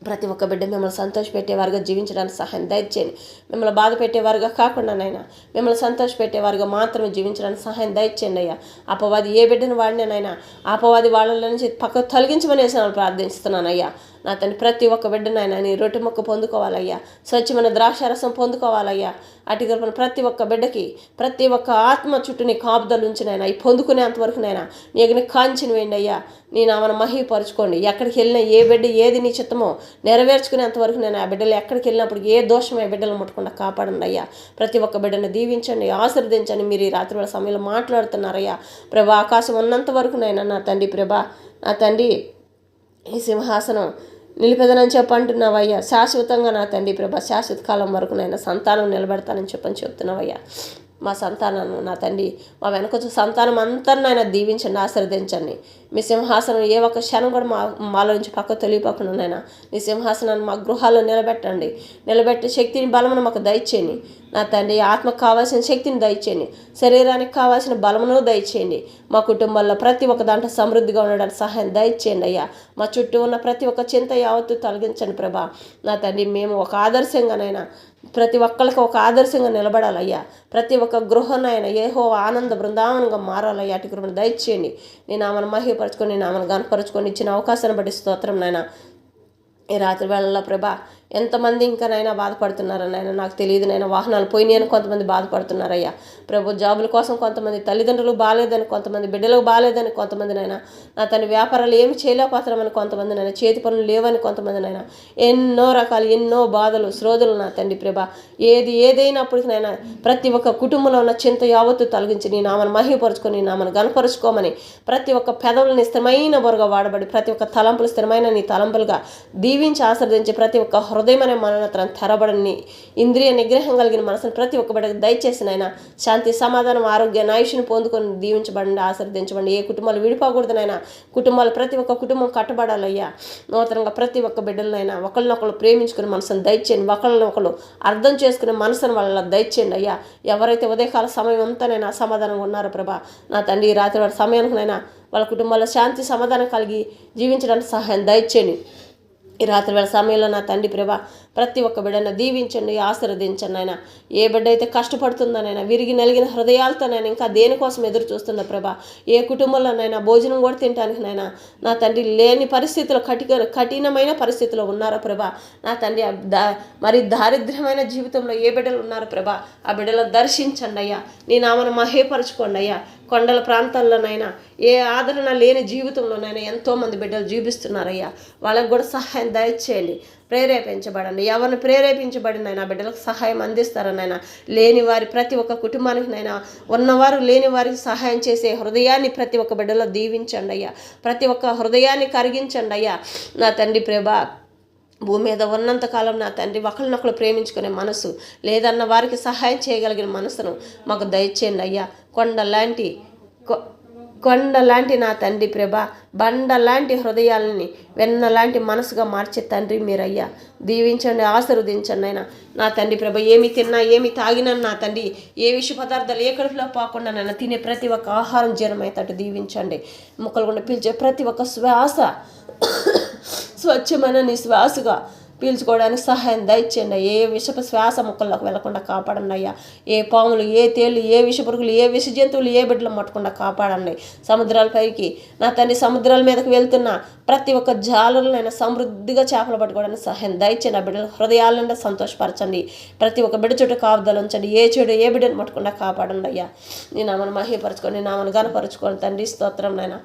A: ప్రతి ఒక్క బిడ్డ మిమ్మల్ని సంతోషపెట్టేవారుగా జీవించడానికి సహాయం దయచేయండి. మిమ్మల్ని బాధ పెట్టేవారుగా కాకుండా నైనా మిమ్మల్ని సంతోషపెట్టేవారుగా మాత్రమే జీవించడానికి సహాయం దయచేయండి అయ్యా. అపవాది ఏ బిడ్డను వాడినానైనా అపవాది వాళ్ళ నుంచి పక్కకు తొలగించమని ప్రార్థిస్తున్నానయ్యా. నా తండ్రి ప్రతి ఒక్క బిడ్డనైనా నీ రొట్టె మొక్క పొందుకోవాలయ్యా. స్వచ్ఛమైన ద్రాక్షారసం పొందుకోవాలయ్యా. అటు గర్భను ప్రతి ఒక్క బిడ్డకి ప్రతి ఒక్క ఆత్మ చుట్టూ నీ కాపుదలు ఉంచినైనా ఈ పొందుకునేంతవరకునైనా నీ అగ్ని కాంచిన వేయండి అయ్యా. నీ నామను మహిమపరచుకోండి. ఎక్కడికి వెళ్ళినా ఏ బిడ్డ ఏది నీ చిత్తమో నెరవేర్చుకునేంతవరకు నేను ఆ బిడ్డలు ఎక్కడికి వెళ్ళినప్పుడు ఏ దోషమే బిడ్డలు ముట్టకుండా కాపాడండి అయ్యా. ప్రతి ఒక్క బిడ్డను దీవించండి, ఆశీర్వదించండి. మీరు ఈ రాత్రి వేళ సమయంలో మాట్లాడుతున్నారయ్యా. ప్రభా ఆకాశం ఉన్నంత వరకునైనా నా తండ్రి ప్రభా నా తండ్రి ఈ సింహాసనం నిలిపెదనని చెప్పంటున్నావయ్యా. శాశ్వతంగా నా తండ్రి ప్రభా శాశ్వత కాలం వరకు నైనా సంతానం నిలబెడతానని చెప్తున్నావయ్యా. మా సంతానాన్ని నా తండ్రి మా వెనకొచ్చే సంతానం అంతరినైనా దీవించండి, ఆశీర్వదించండి. మీ సింహాసనం ఏ ఒక్క క్షణం కూడా మాలో నుంచి పక్క తొలిగిపోకుండా నైనా నీ సింహాసనాన్ని మా గృహాల్లో నిలబెట్టండి. నిలబెట్టే శక్తిని, బలమును మాకు దయచేయండి నా తండ్రి. ఆత్మకు కావాల్సిన శక్తిని దయచేయండి, శరీరానికి కావాల్సిన బలమును దయచేయండి. మా కుటుంబాల్లో ప్రతి ఒక్క దాంట్లో సమృద్ధిగా ఉండడానికి సహాయం దయచేయండి అయ్యా. మా చుట్టూ ఉన్న ప్రతి ఒక్క చింత యావత్తు తొలగించండి ప్రభా. నా తండ్రి మేము ఒక ఆదర్శంగానైనా ప్రతి ఒక్కరికి ఒక ఆదర్శంగా నిలబడాలయ్యా. ప్రతి ఒక్క గృహనైనా యెహోవా ఆనంద బృందావనంగా మారాలయ్యా. అటు కృపను దయచేయండి. నీ నామను మహిమపరచుకొని, నీ నామను గణపరచుకొని ఇచ్చిన అవకాశాన్ని బట్టి స్తోత్రం నాయన. ఈ రాత్రి వేళల్లో ప్రభా ఎంతమంది ఇంకానైనా బాధపడుతున్నారనైనా నాకు తెలియదు నైనా. వాహనాలు పోయినాయని కొంతమంది బాధపడుతున్నారయ్యా ప్రభు. జాబుల కోసం కొంతమంది తల్లిదండ్రులు బాగాలేదని, కొంతమంది బిడ్డలకు బాగాలేదని, కొంతమందినైనా నా తన వ్యాపారాలు ఏమి చేయలేకపోతామని, కొంతమందినైనా చేతి పనులు లేవని, కొంతమందినైనా ఎన్నో రకాలు ఎన్నో బాధలు శ్రోధులు నా తండ్రి ప్రభా. ఏదైనప్పటికైనా ప్రతి ఒక్క కుటుంబంలో ఉన్న చింత యావత్తు తొలగించి నీ నామను మహిమపరుచుకొని, నీ నామను గణపరుచుకోమని ప్రతి ఒక్క పెదవులని స్థిరమైన బొరగా వాడబడి ప్రతి ఒక్క తలంపులు స్థిరమైన నీ తలంపులుగా దీవించి ఆశీర్వదించి ప్రతి ఒక్క హృదయం అనే మనోనేత్రం తెరబడని ఇంద్రియ నిగ్రహం కలిగిన మనసును ప్రతి ఒక్క బిడ్డకు దయచేసిన ఆయన శాంతి, సమాధానం, ఆరోగ్యాన్ని, ఆయుష్ను పొందుకొని దీవించబడండి, ఆశీర్వదించబడి. ఏ కుటుంబాలు విడిపోకూడదునైనా కుటుంబాలు ప్రతి ఒక్క కుటుంబం కట్టబడాలయ్యా. నూతనంగా ప్రతి ఒక్క బిడ్డలనైనా ఒకళ్ళనొకళ్ళు ప్రేమించుకునే మనసును దయచేయండి. ఒకళ్ళనొకళ్ళు అర్థం చేసుకునే మనసును వాళ్ళ దయచేయండి అయ్యా. ఎవరైతే ఉదయకాల సమయం అంతానైనా అసమాధానంగా ఉన్నారో ప్రభా నా తండ్రి రాత్రి వారి సమయానికైనా వాళ్ళ కుటుంబాల్లో శాంతి, సమాధానం కలిగి జీవించడానికి సహాయం దయచేయండి. ఈ రాత్రి వేళ సమయంలో నా తండ్రి ప్రభా ప్రతి ఒక్క బిడ్డను దీవించండి, ఆశీర్వదించండి ఆయన. ఏ బిడ్డ అయితే కష్టపడుతుందనైనా విరిగి నలిగిన హృదయాలతోనైనా ఇంకా దేనికోసం ఎదురు చూస్తుందో ప్రభా, ఏ కుటుంబంలోనైనా భోజనం కూడా తినడానికి నైనా నా తండ్రి లేని పరిస్థితుల్లో కఠినమైన పరిస్థితుల్లో ఉన్నారో ప్రభా నా తండ్రి. మరి దారిద్ర్యమైన జీవితంలో ఏ బిడ్డలు ఉన్నారో ప్రభా ఆ బిడ్డలను దర్శించండి అయ్యా. నీ నామను మహిమపరచుకోండి అయ్యా. కొండల ప్రాంతాల్లోనైనా ఏ ఆదరణ లేని జీవితంలోనైనా ఎంతోమంది బిడ్డలు జీవిస్తున్నారయ్యా. వాళ్ళకు కూడా సహాయం దయచేయండి, ప్రేరేపించబడండి. ఎవరిని ప్రేరేపించబడినైనా బిడ్డలకు సహాయం అందిస్తారనైనా. లేని వారి ప్రతి ఒక్క కుటుంబానికినైనా ఉన్నవారు లేని వారికి సహాయం చేసే హృదయాన్ని ప్రతి ఒక్క బిడ్డలో దీవించండి అయ్యా. ప్రతి ఒక్క హృదయాన్ని కరిగించండి అయ్యా నా తండ్రి ప్రభా. భూమి మీద ఉన్నంతకాలం నా తండ్రి ఒకరినొకరు ప్రేమించుకునే మనసు లేదన్న వారికి సహాయం చేయగలిగిన మనసును మాకు దయచేయండి అయ్యా. కొండ లాంటి కొండలాంటి నా తండ్రి ప్రభా, బండలాంటి హృదయాలని వెన్నలాంటి మనసుగా మార్చే తండ్రి మీరయ్యా. దీవించండి, ఆశీర్వదించండి అయినా నా తండ్రి ప్రభ. ఏమి తిన్నా ఏమి తాగినా నా తండ్రి, ఏ విష పదార్థాలు ఏ కడుపులో పోకుండా నన్ను తినే ప్రతి ఒక్క ఆహారం జీర్ణమయ్యేటట్టు దీవించండి. ముక్కలు గుండా పీల్చే ప్రతి ఒక్క శ్వాస స్వచ్ఛమైన నీ శ్వాసగా పీల్చుకోవడానికి సహాయం దయచేయండి. ఏ విషపు శ్వాస ముక్కల్లోకి వెళ్లకుండా కాపాడండి అయ్యా. ఏ పాములు, ఏ తేళ్ళు, ఏ విష పురుగులు, ఏ విష జంతువులు ఏ బిడ్డలు మట్టకుండా కాపాడండి. సముద్రాలపైకి నా తండ్రి, సముద్రాల మీదకి వెళ్తున్న ప్రతి ఒక్క జాలరులైనా సమృద్ధిగా చేపలు పట్టుకోవడానికి సహాయం దయచేయండి. ఆ బిడ్డల హృదయాలను సంతోషపరచండి. ప్రతి ఒక్క బిడ్డ చుట్టూ కాపుదలు ఉంచండి. ఏ చెడు ఏ బిడ్డను మట్టకుండా కాపాడండి అయ్యా. నీ నామను మహిమపరచుకొని, నీ నామను గణపరచుకోండి తండ్రి. స్తోత్రం నాయన.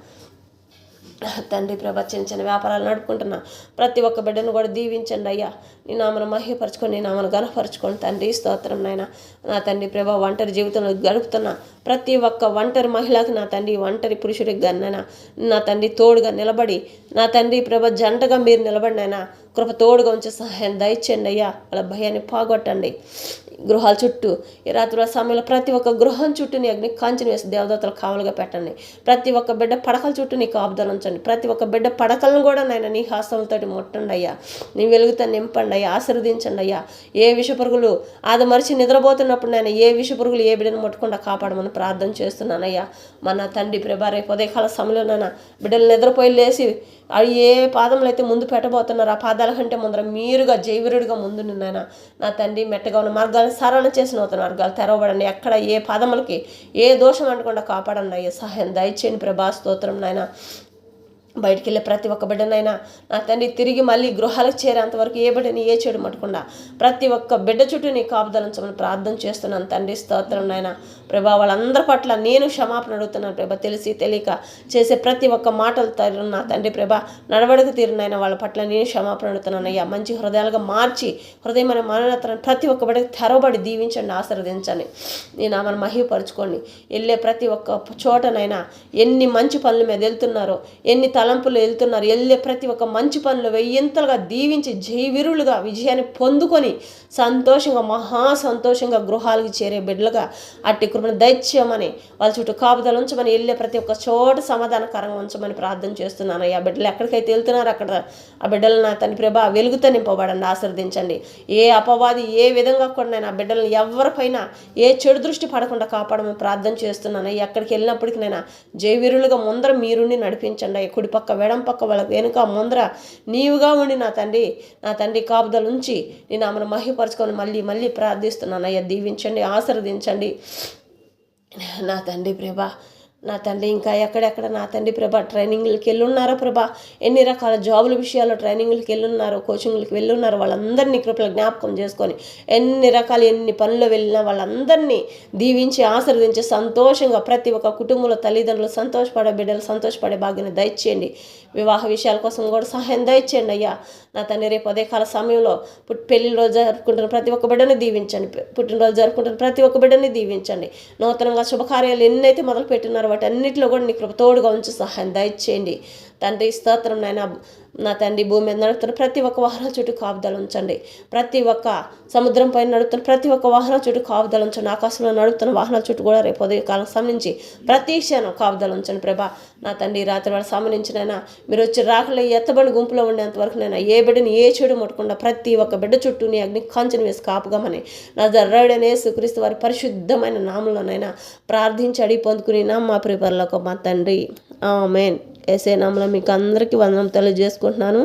A: తండ్రి ప్రభ, చిన్న వ్యాపారాలు నడుపుకుంటున్నా ప్రతి ఒక్క బిడ్డను కూడా దీవించండి అయ్యా. నీ నామను మహిమపరచుకొని, నీ నామను గణపరచుకోండి తండ్రి. స్తోత్రం నాయన. నా తండ్రి ప్రభ, ఒంటరి జీవితంలో గడుపుతున్నా ప్రతి ఒక్క ఒంటరి మహిళకి నా తండ్రి, ఒంటరి పురుషుడికి గన్నైనా నా తండ్రి తోడుగా నిలబడి, నా తండ్రి ప్రభ జంటగా మీరు నిలబడినైనా కృప తోడుగా ఉంచే సహాయం దయచేయండి అయ్యా. వాళ్ళ భయాన్ని పోగొట్టండి. గృహాల చుట్టూ ఈ రాత్రి సమయంలో ప్రతి ఒక్క గృహం చుట్టూ నీ అగ్ని కాంచెను వేసి దేవదూతలు కావలుగా పెట్టండి. ప్రతి ఒక్క బిడ్డ పడకల చుట్టూ నీ కాపుదలు ఉంచండి. ప్రతి ఒక్క బిడ్డ పడకలను కూడా నాయన నీ హాసంతో ముట్టండి అయ్యా. నీ వెలుగుతో నింపండి అయ్యా. ఆశీర్వదించండి అయ్యా. ఏ విషపురుగులు ఆదమరిచి నిద్రపోతున్నప్పుడు నేను ఏ విషపురుగులు ఏ బిడ్డను ముట్టకుండా కాపాడమని ప్రార్థన చేస్తున్నానయ్యా. మన తండ్రి ప్రభా, రేపు ఉదయకాల సమయంలోనైనా బిడ్డలు నిద్రపోయి లేచి అవి ఏ పాదములు అయితే ముందు పెట్టబోతున్నారు ఆ పాదాల కంటే ముందర మీరుగా జైవీరుడిగా ముందు నిన్నాయన నా తండ్రి. మెట్టగా ఉన్న మార్గాలను సరళ చేసిన నూతన మార్గాలు తెరవబడండి. ఎక్కడ ఏ పాదములకి ఏ దోషం అనకుండా కాపాడండి అయ్యా. సహాయం దయచేయండి ప్రభా. స్తోత్రం నాయన. బయటికి వెళ్ళే ప్రతి ఒక్క బిడ్డనైనా నా తండ్రి తిరిగి మళ్ళీ గృహాలకు చేరేంతవరకు ఏ బిడ్డని ఏ చెడు మట్టకుండా ప్రతి ఒక్క బిడ్డ చుట్టూ నీ కాపుదలించమని ప్రార్థన చేస్తున్నాను తండ్రి. స్తోత్రం నాయన ప్రభా. వాళ్ళందరి పట్ల నేను క్షమాపణ అడుగుతున్నాను ప్రభా. తెలిసి తెలియక చేసే ప్రతి ఒక్క మాటలు తీరు నా తండ్రి ప్రభా, నడవడకు తీరునైనా వాళ్ళ పట్ల నేను క్షమాపణ అడుగుతున్నాను అయ్యా. మంచి హృదయాలుగా మార్చి హృదయం అనే మానవతను ప్రతి ఒక్క బిడ్డకి తెరవబడి దీవించండి, ఆశీర్వదించండి. నేను ఆమెను మహిమపరచుకోండి. వెళ్ళే ప్రతి ఒక్క చోటనైనా ఎన్ని మంచి పనుల మీద వెళ్తున్నారో, ఎన్ని తలంపులు వెళ్తున్నారు, వెళ్ళే ప్రతి ఒక్క మంచి పనులు వెయ్యింతలుగా దీవించి జయవీరులుగా విజయాన్ని పొందుకొని సంతోషంగా మహా సంతోషంగా గృహాలకు చేరే బిడ్డలుగా అట్టి కృపను దయచేయమని, వాళ్ళ చుట్టూ కాపుదలు ఉంచమని, వెళ్ళే ప్రతి ఒక్క చోట సమాధానకరంగా ఉంచమని ప్రార్థన చేస్తున్నాను. ఆ బిడ్డలు ఎక్కడికైతే వెళ్తున్నారో అక్కడ ఆ బిడ్డలు నా తండ్రి ప్రభా వెలుగుతో నింపబడండి, ఆశీర్వదించండి. ఏ అపవాది ఏ విధంగా కూడా నేను ఆ బిడ్డలను ఎవరిపైన ఏ చెడు దృష్టి పడకుండా కాపాడమని ప్రార్థన చేస్తున్నాను. ఎక్కడికి వెళ్ళినప్పటికీ నేను జయవీరులుగా ముందర మీరుండి నడిపించండి. కుడి పక్క వెడం పక్క వాళ్ళ వెనుక ముందర నీవుగా ఉండి నా తండ్రి కాపుదలు ఉంచి నేను ఆమెను మహిమపరచుకొని మళ్ళీ మళ్ళీ ప్రార్థిస్తున్నాను అయ్యా. దీవించండి, ఆశీర్వదించండి నా తండ్రి ప్రభా. నా తండ్రి ఇంకా ఎక్కడెక్కడ నా తండ్రి ప్రభా ట్రైనింగ్లకి వెళ్ళున్నారో ప్రభా, ఎన్ని రకాల జాబుల విషయాల్లో ట్రైనింగ్లకి వెళ్ళున్నారో, కోచింగ్లకి వెళ్ళున్నారో వాళ్ళందరినీ కృపల జ్ఞాపకం చేసుకొని ఎన్ని పనులు వెళ్ళినా వాళ్ళందరినీ దీవించి ఆశీర్వదించి సంతోషంగా ప్రతి ఒక్క కుటుంబంలో తల్లిదండ్రులు సంతోషపడే బిడ్డలు సంతోషపడే భాగ్యాన్ని దయచేయండి. వివాహ విషయాల కోసం కూడా సహాయం దయచేయండి అయ్యా. నా తండ్రి రేపు ఉదయకాల సమయంలో పెళ్లిరోజు జరుపుకుంటున్న ప్రతి ఒక్క బిడ్డని దీవించండి. పుట్టినరోజు జరుపుకుంటున్న ప్రతి ఒక్క బిడ్డని దీవించండి. నూతనంగా శుభకార్యాలు ఎన్నైతే మొదలు పెట్టినారో వాటి అన్నింటిలో కూడా నీ కృప తోడుగా ఉంచి సహాయం దయచేయండి తండ్రి. స్తోత్రం నాయన. నా తండ్రి భూమి మీద నడుపుతున్న ప్రతి ఒక్క వాహనం చుట్టూ కాపుదలు ఉంచండి. ప్రతి ఒక్క సముద్రం పైన నడుపుతున్న ప్రతి ఒక్క వాహనం చుట్టూ కాపుదలు ఉంచండి. ఆకాశంలో నడుపుతున్న వాహనాల చుట్టూ కూడా రేపు ఉదయకాలం సంబంధించి ప్రతి క్షణం కాపుదలు ఉంచండి ప్రభా. నా తండ్రి రాత్రి వాళ్ళ సంబంధించినైనా మీరు వచ్చి రాకలే ఎత్తబడి గుంపులో ఉండేంత వరకు నైనా ఏ బిడ్డని ఏ చెడు ముట్టకుండా ప్రతి ఒక్క బిడ్డ చుట్టూ నీ అగ్ని కాంచెను వేసి కాపుగామని నా జర్రాడనే యేసుక్రీస్తు వారి పరిశుద్ధమైన నామంలోనైనా ప్రార్థించి అడిగి పొందుకుని మా ప్రిపర్లకు మా తండ్రి ఆమేన్. యేసే నామములో మీకు అందరికీ వందనం తెలియజేసుకుంటున్నాను.